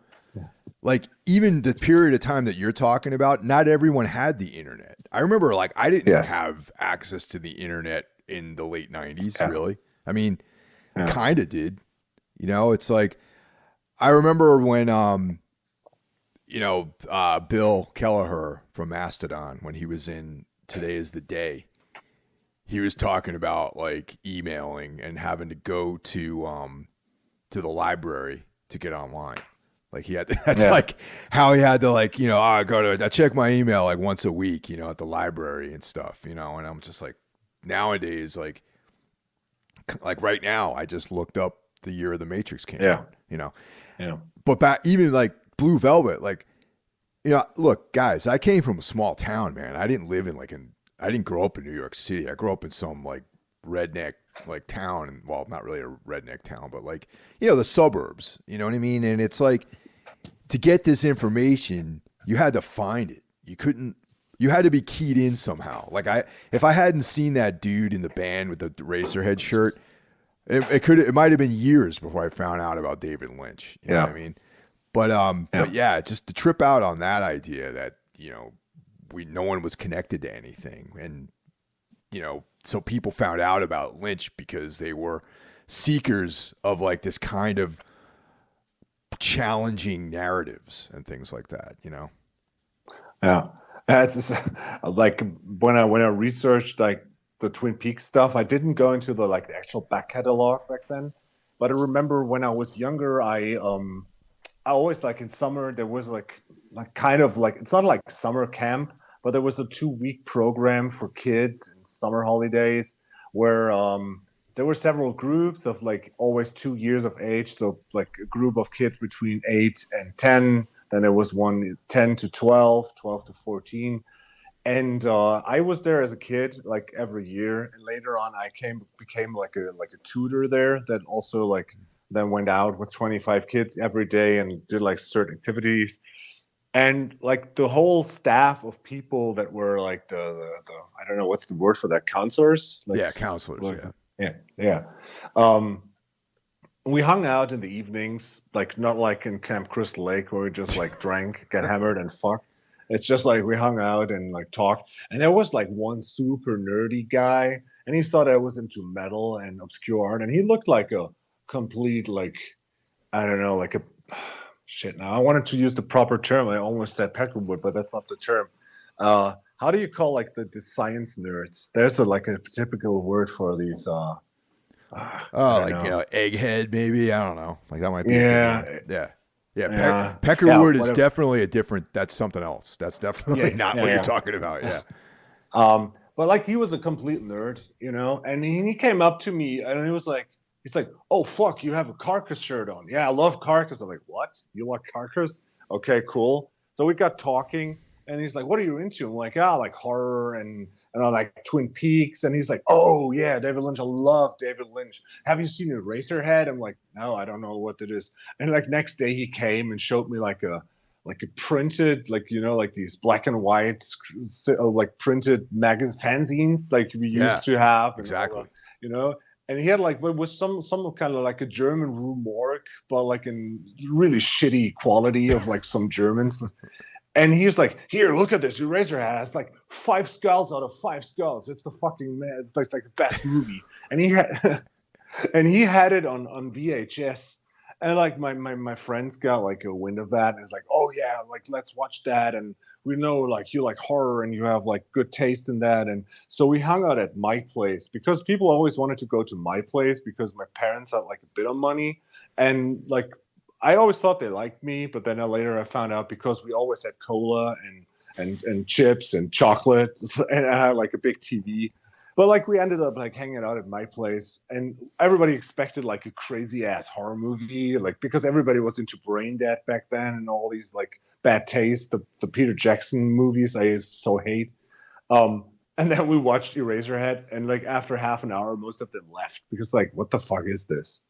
even the period of time that you're talking about, not everyone had the internet. I remember I didn't have access to the internet in the late 90s, really. I mean, It Yeah. kind of did. You know, it's like I remember when Bill Kelleher from Mastodon, when he was in Today Is the Day, he was talking about like emailing and having to go to the library to get online. Like he had to, that's Yeah. like how he had to like, I check my email like once a week, at the library and stuff, and I'm just like nowadays, like right now, I just looked up the year the Matrix came Yeah. out, Yeah. but back even like Blue Velvet, like, look, guys, I came from a small town, man. I didn't live in I didn't grow up in New York City. I grew up in some like redneck like town, and well, not really a redneck town, but like, the suburbs, you know what I mean? And it's like, to get this information, you had to find it. You had to be keyed in somehow. Like if I hadn't seen that dude in the band with the Eraserhead shirt, it might have been years before I found out about David Lynch. You know what I mean? But yeah, just to trip out on that idea that, no one was connected to anything. And, so people found out about Lynch because they were seekers of like this kind of challenging narratives and things like that, Yeah. It's just, like when I researched like the Twin Peaks stuff, I didn't go into the like the actual back catalog back then. But I remember when I was younger, I always like in summer there was like kind of like, it's not like summer camp, but there was a 2-week program for kids in summer holidays where there were several groups of like always 2 years of age. So like a group of kids between 8 and 10. Then there was one 10 to 12, 12 to 14. And I was there as a kid, like every year. And later on, I became like a tutor there that also like then went out with 25 kids every day and did like certain activities. And like the whole staff of people that were like the I don't know what's the word for that, counselors, like, yeah, counselors, like, yeah. yeah. Um, we hung out in the evenings, like not like in Camp Crystal Lake where we just like drank, get hammered, and fuck. It's just like we hung out and like talked. And there was like one super nerdy guy, and he thought I was into metal and obscure art, and he looked like a complete like, I don't know, like a shit. Now I wanted to use the proper term. I almost said peckerwood, but that's not the term. How do you call like the science nerds? There's like a typical word for these. I Oh, don't like, know. egghead, maybe. I don't know. Like that might be a good one. Yeah, Yeah. Yeah. yeah, Peckerwood is whatever. definitely that's something else. That's definitely Yeah, not yeah, what you're yeah. talking about. Yeah. But like he was a complete nerd, and he came up to me and he was like, he's like, "Oh fuck, you have a Carcass shirt on." Yeah, I love Carcass. I'm like, "What? You like Carcass? Okay, cool." So we got talking, and he's like, "What are you into?" I'm like, "Ah, like horror and I like Twin Peaks." And he's like, "Oh yeah, David Lynch. I love David Lynch. Have you seen Eraserhead?" I'm like, "No, I don't know what it is." And like next day he came and showed me like a printed, like like these black and white like printed magazine fanzines like we Yeah. used to have, and all the Exactly. you know and he had like, it was some kind of like a German Rue Morgue, but like in really shitty quality of like some Germans. And he's like, "Here, look at this. Eraser has like 5 skulls out of 5 skulls. It's the fucking man. It's like the best movie." And he had and he had it on VHS. And like my friends got like a wind of that and it's like, "Oh yeah, like let's watch that." And we know like you like horror and you have like good taste in that. And so we hung out at my place because people always wanted to go to my place because my parents had like a bit of money. And like I always thought they liked me, but then later I found out because we always had cola and chips and chocolate and I had like a big TV. But like we ended up like hanging out at my place, and everybody expected like a crazy ass horror movie, like because everybody was into Brain Dead back then and all these like bad taste, the Peter Jackson movies I so hate. Um, and then we watched Eraserhead, and like after half an hour, most of them left because like, what the fuck is this?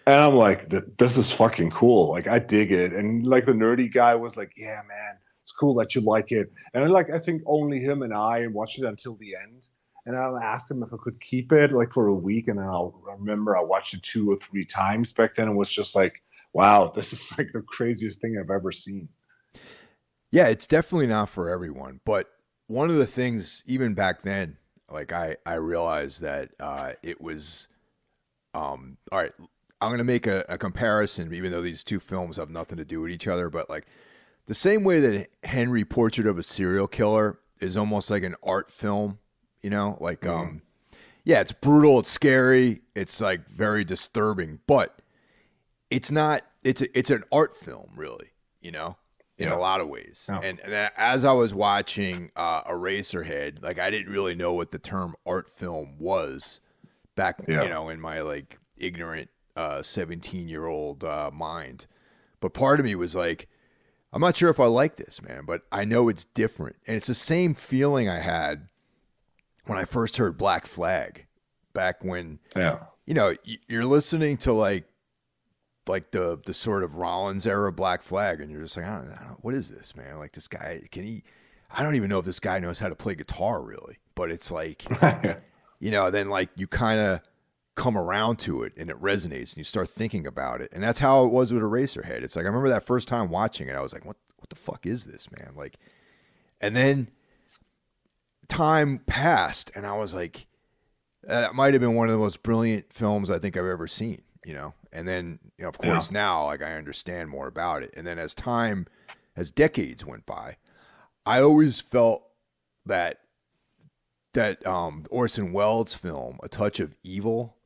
And I'm like, this is fucking cool. Like I dig it. And like the nerdy guy was like, "Yeah, man, it's cool that you like it." And like I think only him and I watched it until the end. And I asked him if I could keep it like for a week. And then I remember I watched it 2 or 3 times back then and was just like, wow, this is like the craziest thing I've ever seen. Yeah. It's definitely not for everyone. But one of the things, even back then, like I realized that it was All right, I'm gonna make a comparison, even though these two films have nothing to do with each other. But like the same way that Henry Portrait of a Serial Killer is almost like an art film, like Mm. yeah, it's brutal, it's scary, it's like very disturbing, but it's not. It's an art film, really, in a Yeah. lot of ways. Yeah. And as I was watching Eraserhead, like I didn't really know what the term art film was back, Yeah. in my like ignorant 17-year-old mind. But part of me was like, I'm not sure if I like this, man, but I know it's different, and it's the same feeling I had when I first heard Black Flag, back when Yeah. you're listening to like the sort of Rollins era Black Flag, and you're just like, I don't, what is this, man? Like this guy, can he? I don't even know if this guy knows how to play guitar, really. But it's like, then like you kind of come around to it, and it resonates, and you start thinking about it, and that's how it was with Eraserhead. It's like I remember that first time watching it, I was like, what the fuck is this, man? Like, and then time passed, and I was like, that might have been one of the most brilliant films I think I've ever seen, And then, of Yeah. course, now like I understand more about it. And then as decades went by, I always felt that Orson Welles film, A Touch of Evil,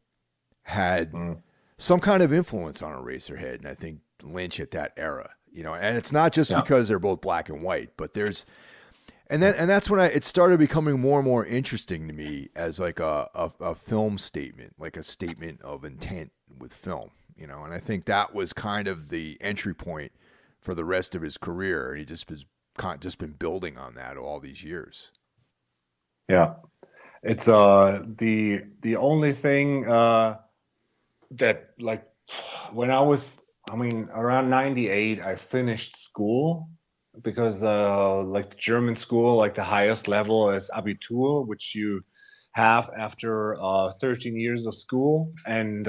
had Mm. some kind of influence on Eraserhead, and I think Lynch at that era, And it's not just Yeah. because they're both black and white, but that's when it started becoming more and more interesting to me as like a film statement, like a statement of intent with film, And I think that was kind of the entry point for the rest of his career, and he just been building on that all these years. Yeah. It's the only thing that like when I was, I mean, around 98, I finished school because like the German school, like the highest level is Abitur, which you have after 13 years of school. And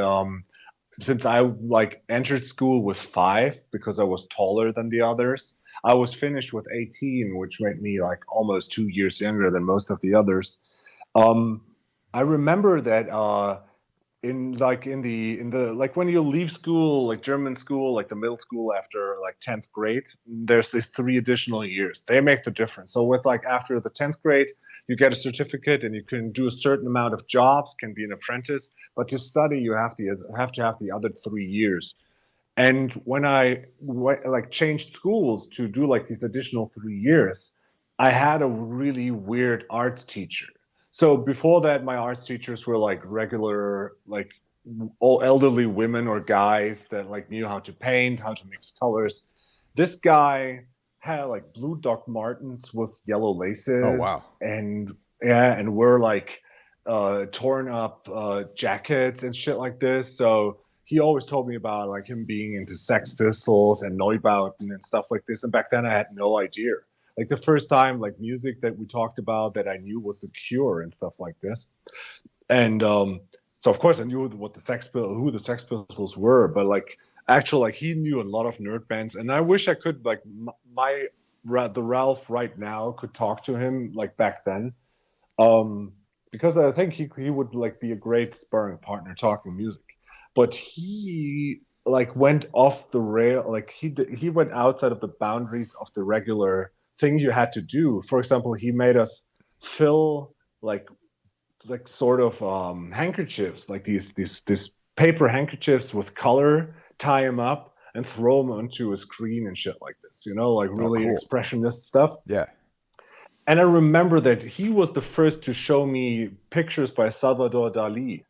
since I like entered school with 5 because I was taller than the others, I was finished with 18, which made me like almost 2 years younger than most of the others. Um, I remember that in the like when you leave school, like German school, like the middle school after like 10th grade, there's these 3 additional years. They make the difference. So with like after the 10th grade, you get a certificate and you can do a certain amount of jobs, can be an apprentice, but to study you have to have the other 3 years. And when I like changed schools to do like these additional 3 years, I had a really weird arts teacher. So before that, my arts teachers were like regular, like all elderly women or guys that like knew how to paint, how to mix colors. This guy had like blue Doc Martens with yellow Oh wow, laces, and yeah, and were like torn up jackets and shit like this. So he always told me about like him being into Sex Pistols and Neubauten and stuff like this. And back then I had no idea. Like the first time like music that we talked about that I knew was The Cure and stuff like this. And so of course I knew what who the Sex Pistols were, but like actually like he knew a lot of nerd bands, and I wish I could like the Ralph right now could talk to him like back then, um, because I think he would like be a great sparring partner talking music. But he like went off the rail, like he went outside of the boundaries of the regular thing you had to do. For example, he made us fill like sort of handkerchiefs, like these paper handkerchiefs with color, tie them up and throw them onto a screen and shit like this, like oh really cool, expressionist stuff. yeah. And I remember that he was the first to show me pictures by Salvador Dali.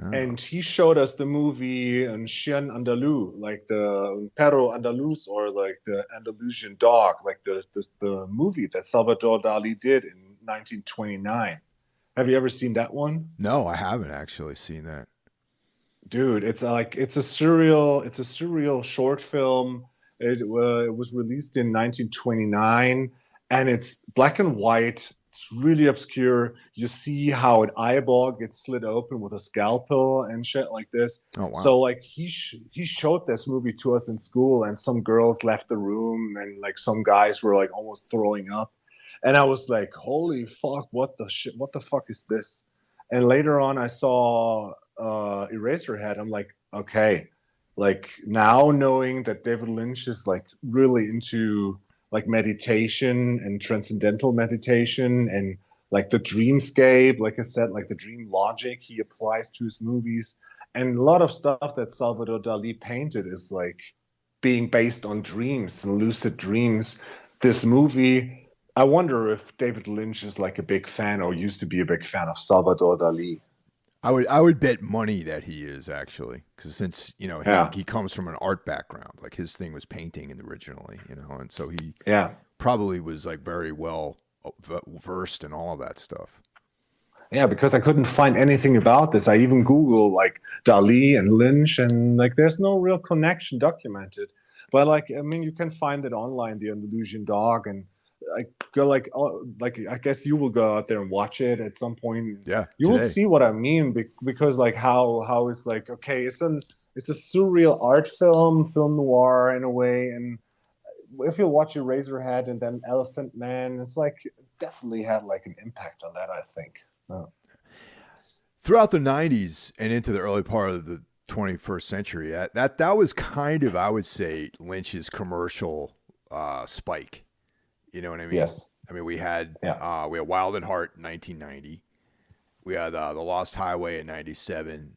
Oh, And he showed us the movie Chien Andalou, like the Perro Andaluz, or like the Andalusian dog, like the movie that Salvador Dali did in 1929. Have you ever seen that one? no, I haven't actually seen that. Dude, it's a surreal short film. It was released in 1929, and it's black and white. It's really obscure. You see how an eyeball gets slit open with a scalpel and shit like this. Oh So wow, like he showed this movie to us in school, and some girls left the room, and like some guys were like almost throwing up, and I was like, holy fuck, what the shit? What the fuck is this? And later on, I saw Eraserhead, I'm like, okay, like now knowing that David Lynch is like really into like meditation and transcendental meditation and like the dreamscape, like I said, like the dream logic he applies to his movies. And a lot of stuff that Salvador Dali painted is like being based on dreams and lucid dreams. This movie, I wonder if David Lynch is like a big fan or used to be a big fan of Salvador Dali. I would bet money that he is actually, because since he Yeah, he comes from an art background, like his thing was painting originally, and so he yeah, probably was like very well versed in all of that stuff. yeah. Because I couldn't find anything about this. I even Googled like Dali and Lynch, and like there's no real connection documented. But like, I mean, you can find it online, The Andalusian Dog, and I go like, oh, like I guess you will go out there and watch it at some point. Yeah, You will today. see what I mean because like how it's like okay, it's a surreal art film, film noir in a way, and if you watch Eraserhead and then Elephant Man, it's like definitely had like an impact on that. I think. Throughout the '90s and into the early part of the 21st century, that was kind of, I would say, Lynch's commercial spike. You know what I mean? Yes. I mean, Yeah. we had Wild at Heart in 1990. We had The Lost Highway in '97.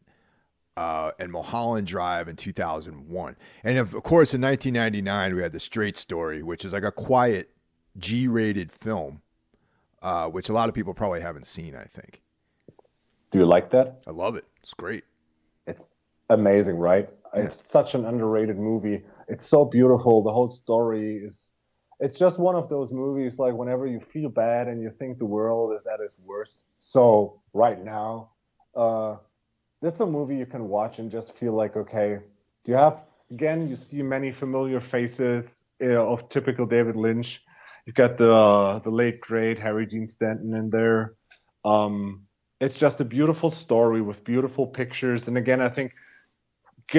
And Mulholland Drive in 2001. And of course, in 1999, we had The Straight Story, which is like a quiet G-rated film, which a lot of people probably haven't seen, I think. Do you like that? I love it. It's great. It's amazing, right? Yeah. It's such an underrated movie. It's so beautiful. The whole story is. It's just one of those movies like whenever you feel bad and you think the world is at its worst. So right now, uh, that's a movie you can watch and just feel like, okay, do you have, again, you see many familiar faces of typical David Lynch. You've got the late great Harry Dean Stanton in there. Um, it's just a beautiful story with beautiful pictures. And again, I think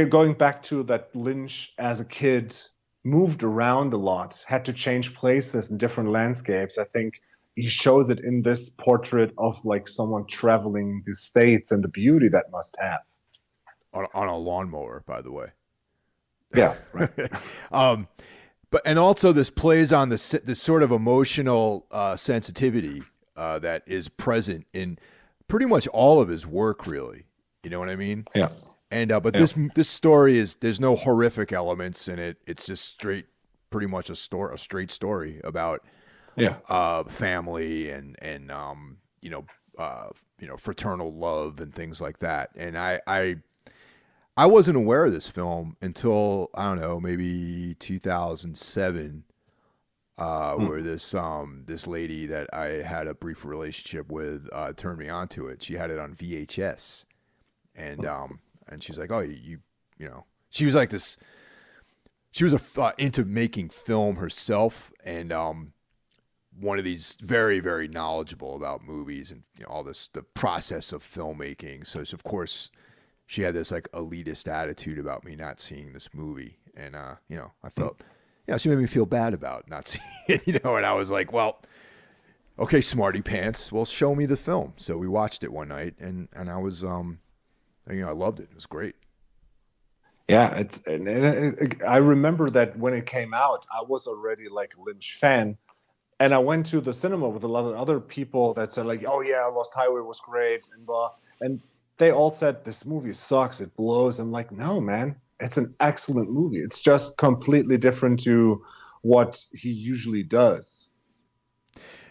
going back to that Lynch as a kid moved around a lot, had to change places in different landscapes. I think he shows it in this portrait of like someone traveling the states and the beauty that must have. On a lawnmower, by the way. Yeah, right. um, but and also this plays on this sort of emotional sensitivity that is present in pretty much all of his work, really. You know what I mean? Yeah. And but Yeah. this story is, there's no horrific elements in it. It's just pretty much a straight story about Yeah. family and fraternal love and things like that. And I wasn't aware of this film until, I don't know, maybe 2007, where this lady that I had a brief relationship with turned me onto it. She had it on VHS, and she's like, oh, she was like this. She was into making film herself, and one of these very, very knowledgeable about movies and all this, the process of filmmaking. So of course she had this like elitist attitude about me not seeing this movie, and I felt, she made me feel bad about not seeing it, and I was like, well, okay, smarty pants, well, show me the film. So we watched it one night, and I was I loved it. It was great. Yeah, I remember that when it came out, I was already like a Lynch fan, and I went to the cinema with a lot of other people that said like, "Oh yeah, Lost Highway was great," and blah, and they all said this movie sucks, it blows. I'm like, no, man, it's an excellent movie. It's just completely different to what he usually does.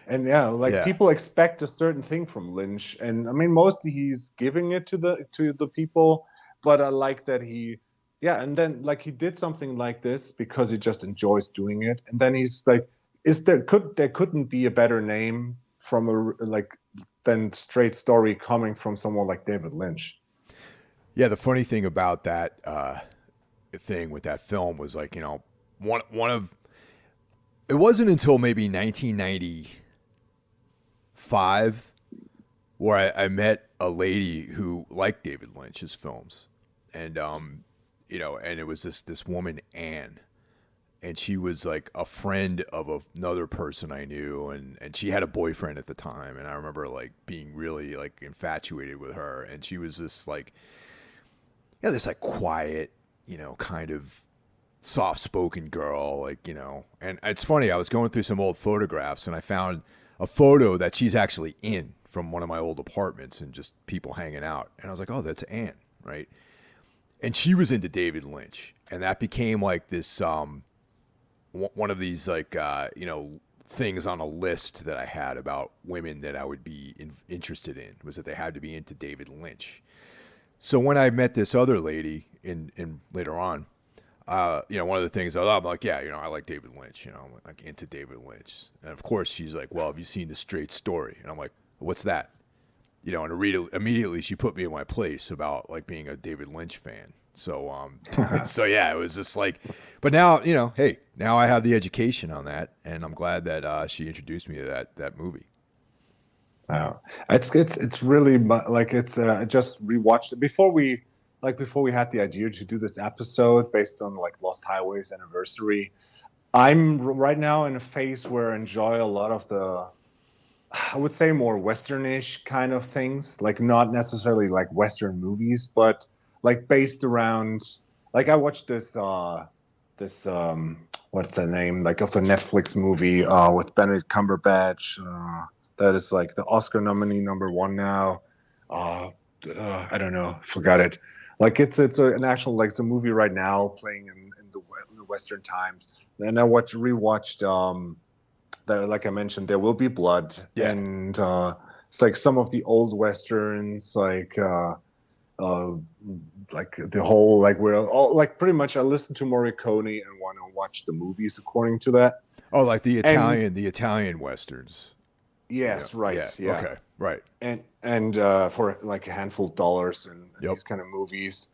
And yeah, like Yeah. people expect a certain thing from Lynch, and I mean, mostly he's giving it to the people, but I like that yeah, and then like he did something like this because he just enjoys doing it, and then he's like, there couldn't be a better name from than Straight Story coming from someone like David Lynch. Yeah, the funny thing about that thing with that film was like, one of, it wasn't until maybe 1995 where I met a lady who liked David Lynch's films, and and it was this woman, Anne, and she was like a friend of another person I knew, and she had a boyfriend at the time, and I remember like being really like infatuated with her, and she was this like, this like quiet, kind of soft-spoken girl, like, and it's funny, I was going through some old photographs and I found a photo that she's actually in from one of my old apartments and just people hanging out, and I was like, oh, that's Anne, right? And she was into David Lynch, and that became like this one of these like things on a list that I had about women that I would be interested in, was that they had to be into David Lynch. So when I met this other lady in later on, one of the things I'm like, yeah, I like David Lynch, I'm like into David Lynch. And of course she's like, well, have you seen The Straight Story? And I'm like, what's that? And immediately she put me in my place about like being a David Lynch fan. So, so yeah, it was just like, but now, hey, now I have the education on that, and I'm glad that she introduced me to that movie. Wow, it's really like it's I just rewatched it before we had the idea to do this episode based on like Lost Highways anniversary. I'm right now in a phase where I enjoy a lot of the, I would say, more Westernish kind of things, like not necessarily like Western movies, but like based around, like I watched this what's the name, like of the Netflix movie with Benedict Cumberbatch, that is like the Oscar nominee #1 now. I don't know, forgot it. Like it's an actual, like it's a movie right now playing in the Western times. And I rewatched that, like I mentioned, There Will Be Blood, Yeah. and it's like some of the old westerns, like the whole, like we're all like pretty much I listen to Morricone and want to watch the movies according to that. Oh, like the And Italian westerns. yes, right, yeah. Okay, right. And for like a handful of dollars and Yep. these kind of movies.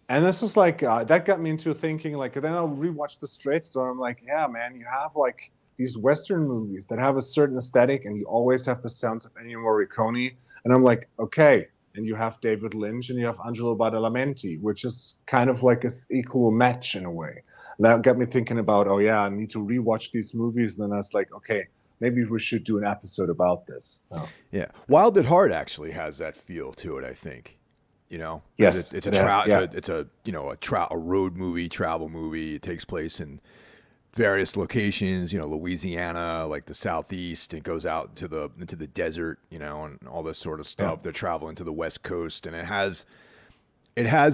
And this was like that got me into thinking, like, then I'll rewatch The Straight Story. I'm like, yeah, man, you have like these Western movies that have a certain aesthetic, and you always have the sounds of Ennio Morricone. And I'm like, okay, and you have David Lynch and you have Angelo Badalamenti, which is kind of like an equal match in a way. That got me thinking about, oh yeah, I need to rewatch these movies. And then I was like, okay, maybe we should do an episode about this. Oh. Yeah, Wild at Heart actually has that feel to it, I think. Yes, it's a road movie, travel movie. It takes place in various locations, Louisiana, like the Southeast. It goes out into the desert, and all this sort of stuff. They're traveling to the West Coast, and it has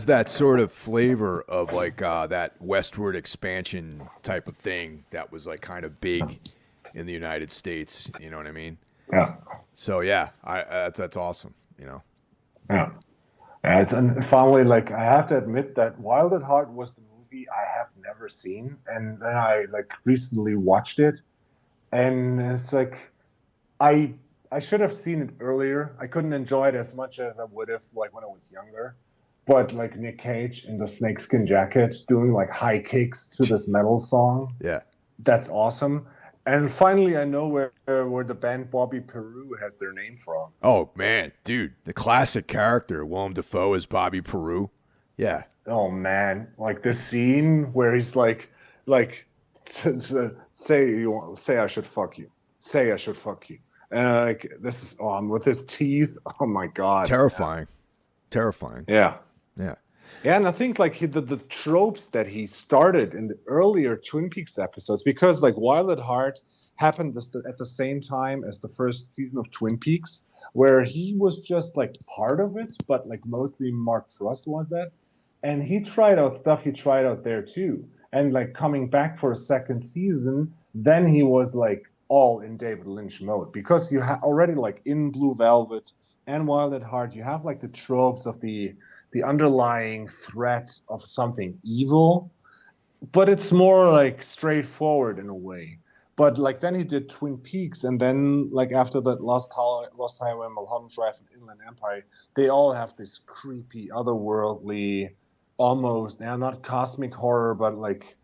that sort of flavor of like that westward expansion type of thing that was like kind of big in the United States. You know what I mean? Yeah. So yeah, that's awesome. Yeah. And finally, like I have to admit that Wild at Heart was the movie I have never seen, and then I like recently watched it, and it's like I should have seen it earlier. I couldn't enjoy it as much as I would have like when I was younger. But like Nick Cage in the snakeskin jacket doing like high kicks to this metal song, Yeah. that's awesome. And finally, I know where the band Bobby Peru has their name from. Oh man, dude, the classic character Willem Dafoe is Bobby Peru. Yeah. Oh man, like this scene where he's like, say I should fuck you, say I should fuck you, and like this is with his teeth. Oh my god, Terrifying. Terrifying. Yeah. Yeah. Yeah, and I think like the tropes that he started in the earlier Twin Peaks episodes, because like Wild at Heart happened at the same time as the first season of Twin Peaks, where he was just like part of it, but like mostly Mark Frost was that, and he tried out stuff he tried out there too, and like coming back for a second season, then he was like all in David Lynch mode, because you already like in Blue Velvet and Wild at Heart, you have like the tropes of the underlying threat of something evil, but it's more like straightforward in a way. But like then he did Twin Peaks, and then like after that Lost Highway, Mulholland Drive, and Inland Empire, they all have this creepy, otherworldly, almost, and not cosmic horror, but like,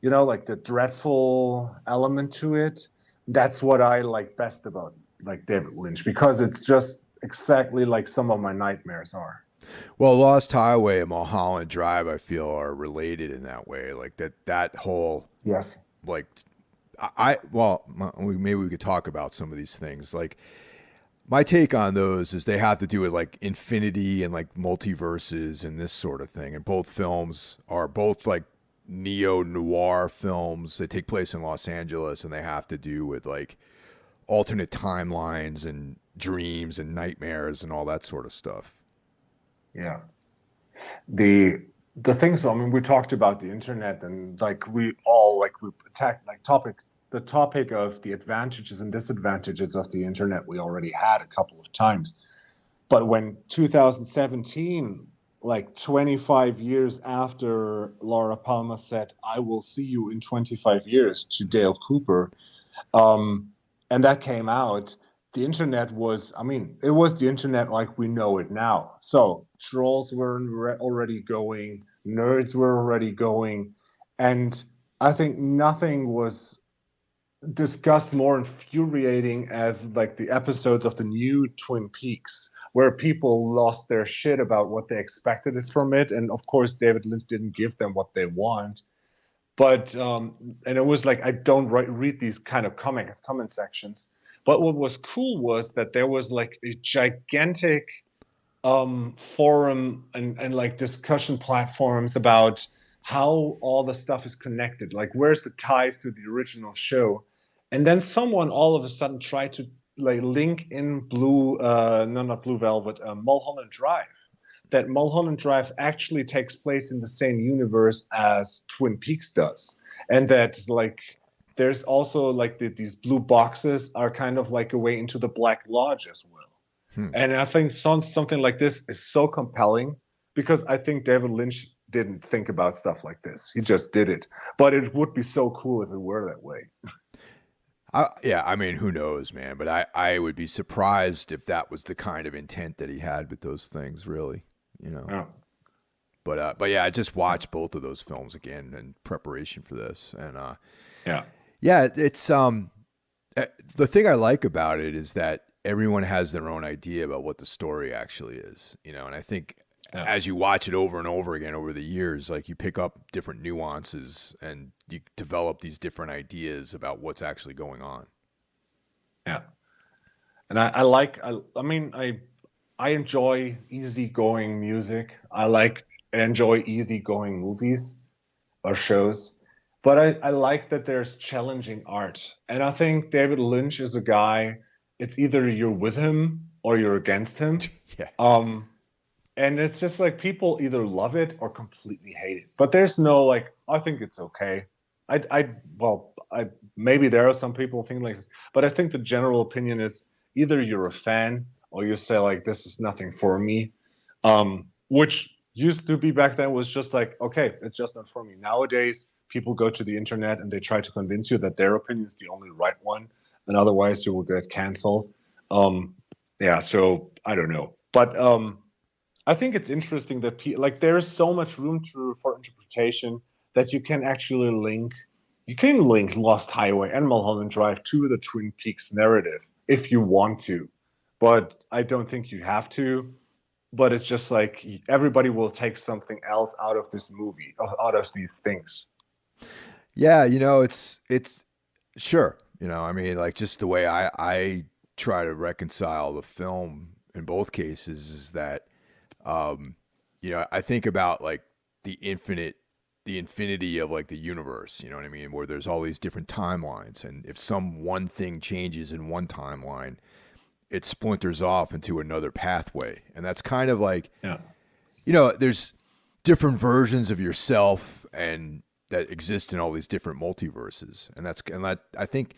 like the dreadful element to it. That's what I like best about like David Lynch, because it's just exactly like some of my nightmares are. Well, Lost Highway and Mulholland Drive, I feel, are related in that way. Like that whole Yes. like maybe we could talk about some of these things. Like my take on those is they have to do with like infinity and like multiverses and this sort of thing. And both films are both like neo noir films. They take place in Los Angeles and they have to do with like alternate timelines and dreams and nightmares and all that sort of stuff. Yeah. The things, I mean, we talked about the internet, and like we attacked like the topic of the advantages and disadvantages of the internet we already had a couple of times. But when 2017, like 25 years after Laura Palmer said, "I will see you in 25 years" to Dale Cooper, um, and that came out, the internet was, I mean, it was the internet like we know it now. So trolls were already going, nerds were already going, and I think nothing was discussed more infuriating as like the episodes of the new Twin Peaks, where people lost their shit about what they expected it from it, and of course David Lynch didn't give them what they want. But and it was like I don't read these kind of comment sections. But what was cool was that there was like a gigantic forum and like discussion platforms about how all the stuff is connected. Like where's the ties to the original show? And then someone all of a sudden tried to like link in no, not Blue Velvet, Mulholland Drive. That Mulholland Drive actually takes place in the same universe as Twin Peaks does, and that like there's also like these blue boxes are kind of like a way into the Black Lodge as well. Hmm. And I think something like this is so compelling because I think David Lynch didn't think about stuff like this. He just did it. But it would be so cool if it were that way. Yeah, I mean, who knows, man? But I would be surprised if that was the kind of intent that he had with those things, really. You know. Yeah. But yeah, I just watched both of those films again in preparation for this, and Yeah. yeah, it's the thing I like about it is that everyone has their own idea about what the story actually is, you know, and I think Yeah. as you watch it over and over again over the years, like you pick up different nuances and you develop these different ideas about what's actually going on. Yeah. And I mean, I enjoy easygoing music. I enjoy easygoing movies or shows. But I like that there's challenging art. And I think David Lynch is a guy, it's either you're with him or you're against him. Yeah. And it's just like people either love it or completely hate it. But there's no like, I think it's okay. I maybe there are some people thinking like this, but I think the general opinion is either you're a fan or you say like this is nothing for me, which used to be back then was just like okay, it's just not for me. Nowadays, people go to the internet and they try to convince you that their opinion is the only right one, and otherwise you will get canceled. Yeah, so I don't know, but I think it's interesting that like there's so much room for interpretation that you can link Lost Highway and Mulholland Drive to the Twin Peaks narrative if you want to, but I don't think you have to. But it's just like everybody will take something else out of this movie, out of these things. Yeah, you know, it's sure, you know, I mean, like just the way I try to reconcile the film in both cases is that you know, I think about like the infinity of like the universe, you know what I mean, where there's all these different timelines, and if some one thing changes in one timeline, it splinters off into another pathway, and that's kind of like, Yeah. you know, there's different versions of yourself and that exist in all these different multiverses, and that I think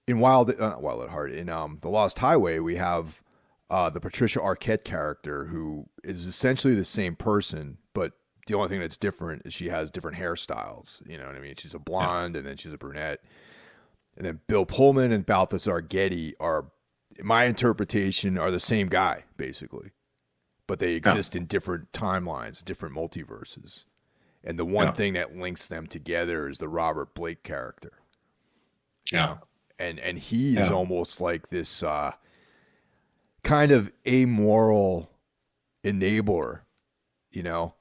in Wild at Heart in The Lost Highway we have the Patricia Arquette character who is essentially the same person, but the only thing that's different is she has different hairstyles. You know what I mean? She's a blonde and then she's a brunette. And then Bill Pullman and Balthazar Getty are, in my interpretation, are the same guy, basically. But they exist in different timelines, different multiverses. And the one thing that links them together is the Robert Blake character. You know? And he is almost like this kind of amoral enabler, you know,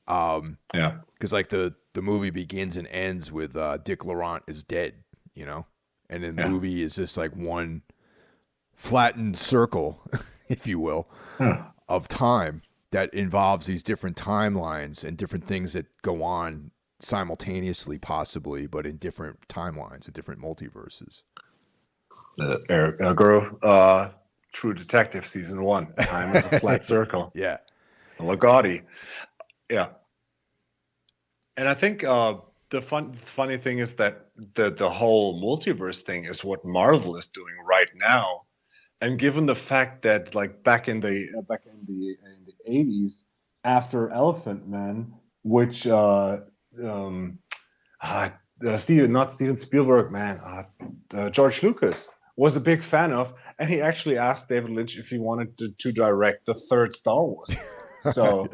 Yeah. because like the movie begins and ends with Dick Laurent is dead, you know, and then the Yeah. movie is just like one flattened circle, if you will, Yeah. of time that involves these different timelines and different things that go on simultaneously, possibly, but in different timelines, in different multiverses. Eric True Detective season 1. Time is a flat circle. Yeah. Lagauti. Yeah. And I think the funny thing is that the whole multiverse thing is what Marvel is doing right now. And given the fact that like back in the 80s, after Elephant Man, which not Steven Spielberg, man, George Lucas was a big fan of, and he actually asked David Lynch if he wanted to direct the third Star Wars film. So,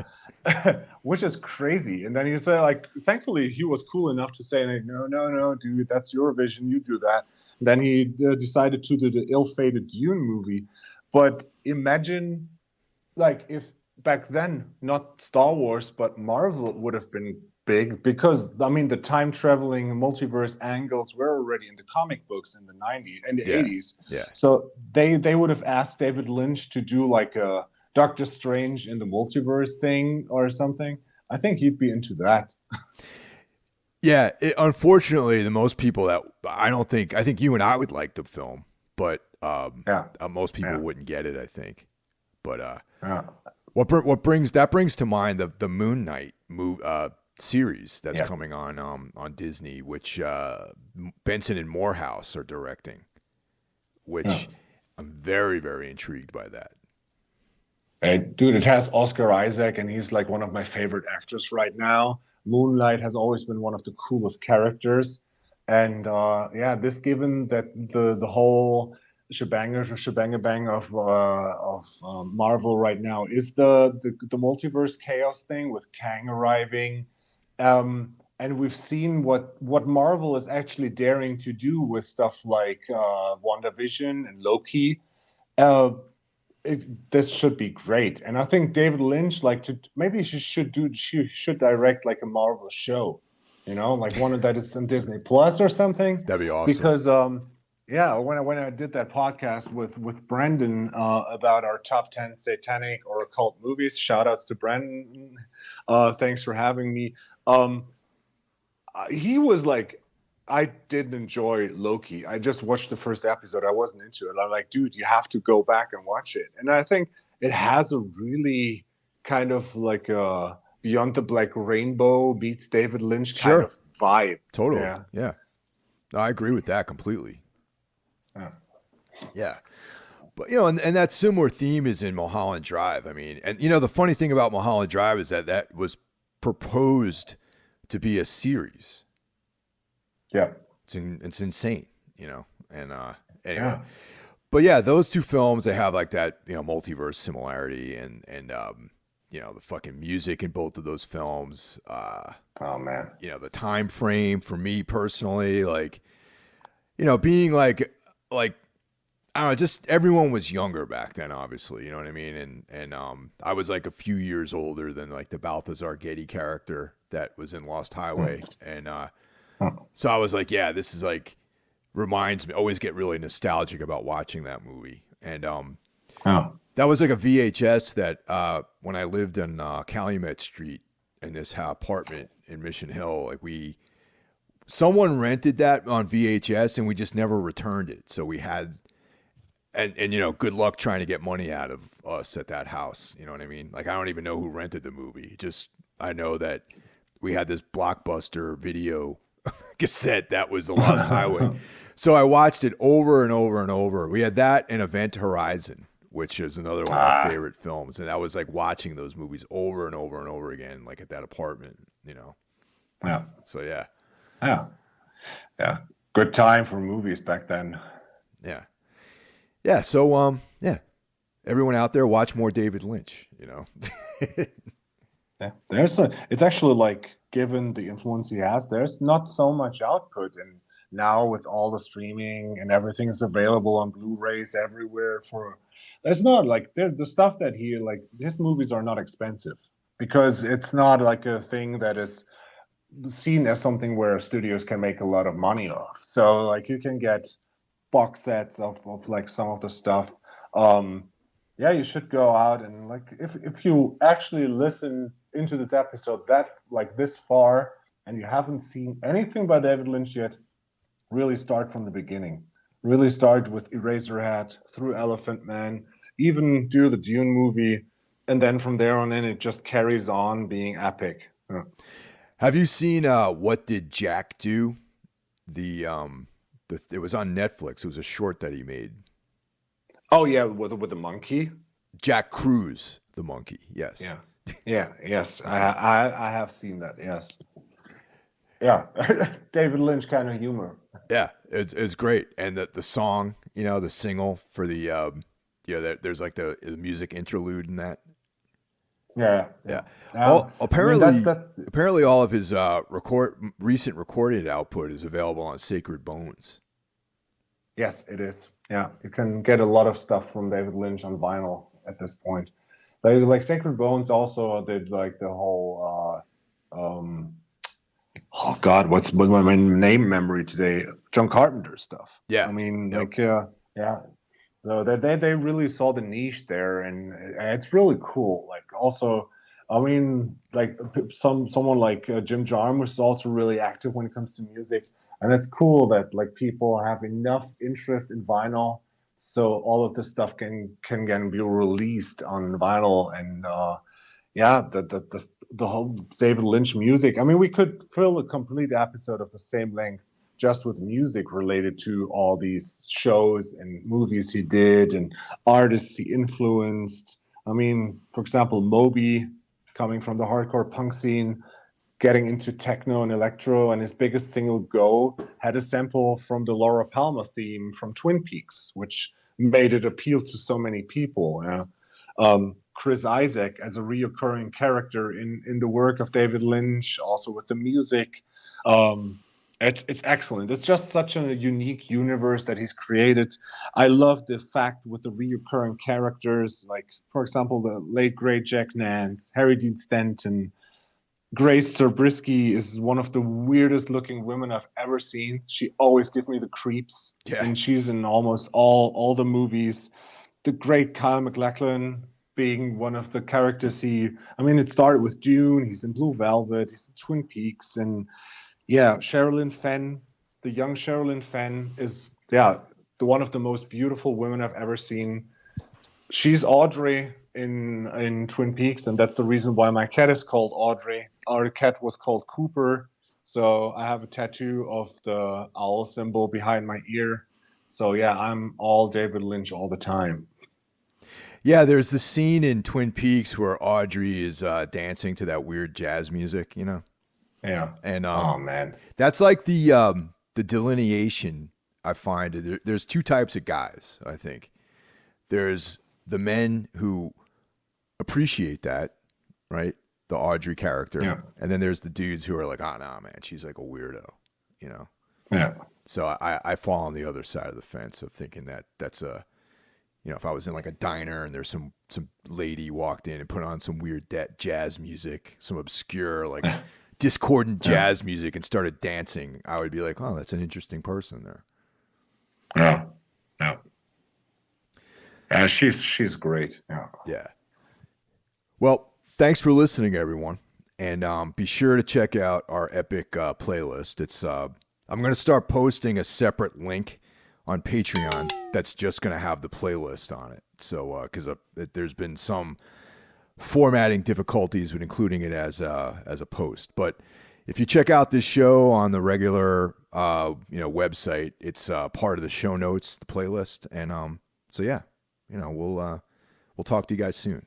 which is crazy. And then he said, like, thankfully he was cool enough to say, like, no, no, no, dude, that's your vision, you do that. And then he decided to do the ill-fated Dune movie. But imagine, like, if back then not Star Wars but Marvel would have been big, because I mean the time traveling multiverse angles were already in the comic books in the 90s and the Yeah. 80s. Yeah. So they would have asked David Lynch to do like a Doctor Strange in the multiverse thing or something. I think he'd be into that. Yeah, unfortunately, the most people that I think you and I would like the film, but most people wouldn't get it. I think, but what brings to mind the Moon Knight series that's coming on Disney, which Benson and Morehouse are directing, which I'm very, very intrigued by that. Hey, dude, it has Oscar Isaac, and he's like one of my favorite actors right now. Moonlight has always been one of the coolest characters, and this given that the whole shebang of Marvel right now is the multiverse chaos thing with Kang arriving, and we've seen what Marvel is actually daring to do with stuff like WandaVision and Loki. This should be great, and I think David Lynch, maybe she should direct like a Marvel show, like one that is on Disney Plus or something. That'd be awesome. Because when I did that podcast with Brandon about our top 10 satanic or occult movies, shout outs to Brandon, thanks for having me. He was like, I didn't enjoy Loki. I just watched the first episode. I wasn't into it. I'm like, dude, you have to go back and watch it. And I think it has a really kind of like a Beyond the Black Rainbow meets David Lynch kind of vibe. Totally. Yeah. No, I agree with that completely. Yeah. But, and that similar theme is in Mulholland Drive. I mean, and, the funny thing about Mulholland Drive is that was proposed to be a series. Yeah, it's insane, and anyway, but yeah, those two films, they have like that, multiverse similarity, and the fucking music in both of those films. Oh man, the time frame for me personally, like, being like I don't know, just everyone was younger back then, obviously, you know what I mean, and I was like a few years older than like the Balthazar Getty character that was in Lost Highway, and so I was like, yeah, this is like, reminds me, always get really nostalgic about watching that movie. And that was like a VHS that when I lived on Calumet Street in this apartment in Mission Hill, like someone rented that on VHS and we just never returned it. So we had, and good luck trying to get money out of us at that house. You know what I mean? Like, I don't even know who rented the movie. I know that we had this Blockbuster video cassette that was the Lost Highway. So I watched it over and over and over. We had that and Event Horizon, which is another one of my favorite films. And I was like watching those movies over and over and over again, like at that apartment, Yeah. So yeah. Yeah. Yeah. Good time for movies back then. Yeah. Yeah. So, everyone out there, watch more David Lynch, Yeah. It's actually like, given the influence he has, there's not so much output in now with all the streaming and everything is available on Blu-rays everywhere. It's not like the stuff that he like. His movies are not expensive because it's not like a thing that is seen as something where studios can make a lot of money off. So like you can get box sets of like some of the stuff. Yeah, you should go out and like if you actually listen into this episode that like this far and you haven't seen anything by David Lynch yet, really start from the beginning. Really start with Eraserhead, through Elephant Man, even do the Dune movie, and then from there on in it just carries on being epic. Yeah. Have you seen What Did Jack Do? It was on Netflix. It was a short that he made. Oh yeah, with the monkey. Jack Cruz, the monkey. Yes. Yeah. Yeah. Yes. I have seen that. Yes. Yeah. David Lynch kind of humor. Yeah, it's great, and the song, the single for the there's like the music interlude in that. Yeah. Apparently all of his recent recorded output is available on Sacred Bones. Yes, it is. Yeah, you can get a lot of stuff from David Lynch on vinyl at this point. Like Sacred Bones also did like the whole oh God, what's my name memory today? John Carpenter stuff. Yeah, I mean, yep. Yeah. So they really saw the niche there, and it's really cool. Like also, I mean, like someone like Jim Jarmusch is also really active when it comes to music, and it's cool that like people have enough interest in vinyl, so all of this stuff can be released on vinyl, and the whole David Lynch music. I mean, we could fill a complete episode of the same length just with music related to all these shows and movies he did and artists he influenced. I mean, for example, Moby, coming from the hardcore punk scene, getting into techno and electro, and his biggest single, Go, had a sample from the Laura Palmer theme from Twin Peaks, which made it appeal to so many people. Chris Isaak as a reoccurring character in the work of David Lynch, also with the music. It's excellent. It's just such a unique universe that he's created. I love the fact with the reoccurring characters, like, for example, the late, great Jack Nance, Harry Dean Stanton. Grace Zabriskie is one of the weirdest looking women I've ever seen. She always gives me the creeps. Yeah. And she's in almost all the movies. The great Kyle MacLachlan being one of the characters it started with Dune. He's in Blue Velvet. He's in Twin Peaks. And yeah, Sherilyn Fenn, the young Sherilyn Fenn is, one of the most beautiful women I've ever seen. She's Audrey in Twin Peaks, and that's the reason why my cat is called Audrey. Our cat was called Cooper, so I have a tattoo of the owl symbol behind my ear. So yeah, I'm all David Lynch all the time. Yeah, there's the scene in Twin Peaks where Audrey is dancing to that weird jazz music, Yeah. And oh man, that's like the delineation I find. There's two types of guys, I think. There's the men who appreciate that, right? The Audrey character. Yeah. And then there's the dudes who are like, oh no, man, she's like a weirdo, Yeah. So I fall on the other side of the fence of thinking that's a, if I was in like a diner and there's some lady walked in and put on some weird jazz music, some obscure like discordant jazz music and started dancing, I would be like, oh, that's an interesting person there. Yeah. Yeah, she's great. Yeah. Yeah. Well, thanks for listening, everyone, and be sure to check out our epic playlist. It's I'm going to start posting a separate link on Patreon that's just going to have the playlist on it. So, because there's been some formatting difficulties with including it as a post, but if you check out this show on the regular website, it's part of the show notes, the playlist, and so yeah, we'll talk to you guys soon.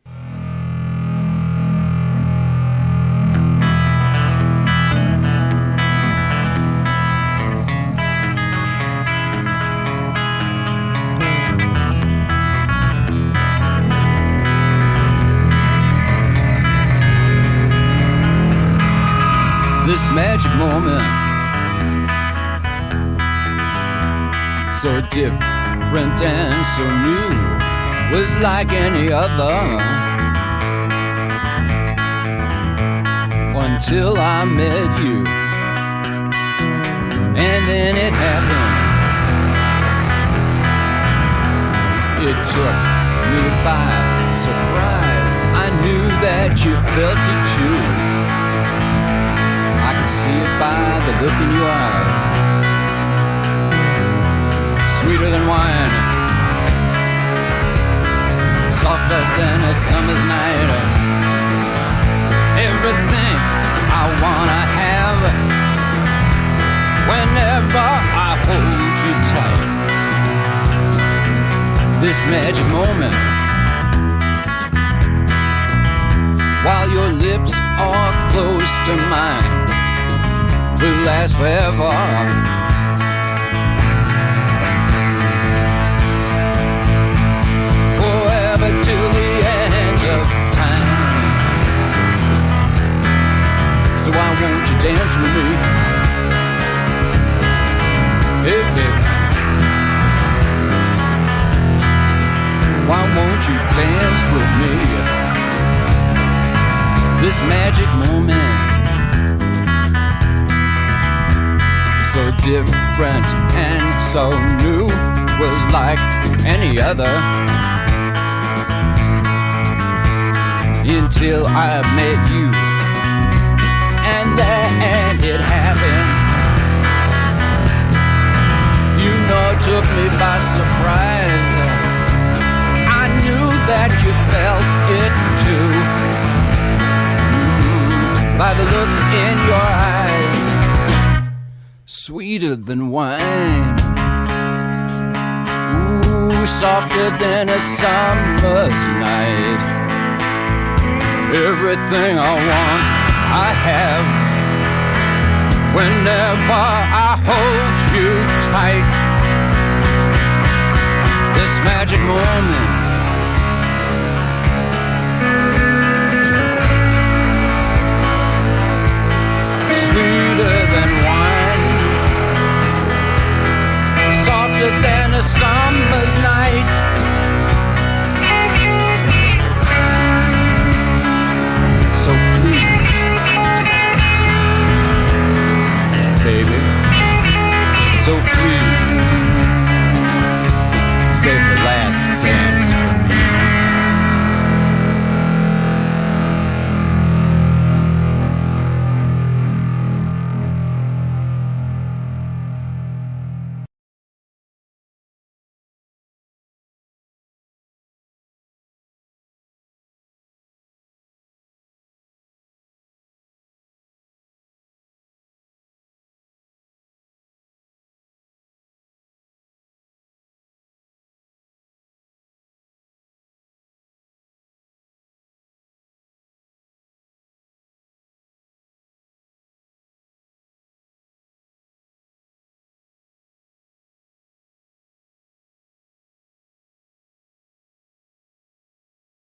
This magic moment so different and so new, was like any other. Until I met you, and then it happened. It took me by surprise. I knew that you felt it too. I could see it by the look in your eyes. Sweeter than wine, softer than a summer's night. Everything I wanna have whenever I hold you tight. This magic moment, while your lips are close to mine, will last forever. Forever till the end of time. So why won't you dance with me? Hey, baby. Why won't you dance with me? This magic moment, so different and so new, was like any other. Until I met you, and then it happened. You know, it took me by surprise. I knew that you felt it too, by the look in your eyes, sweeter than wine, ooh, softer than a summer's night. Everything I want, I have, whenever I hold you tight. This magic moment, sweeter than wine, softer than a summer's night. So please, baby, so please,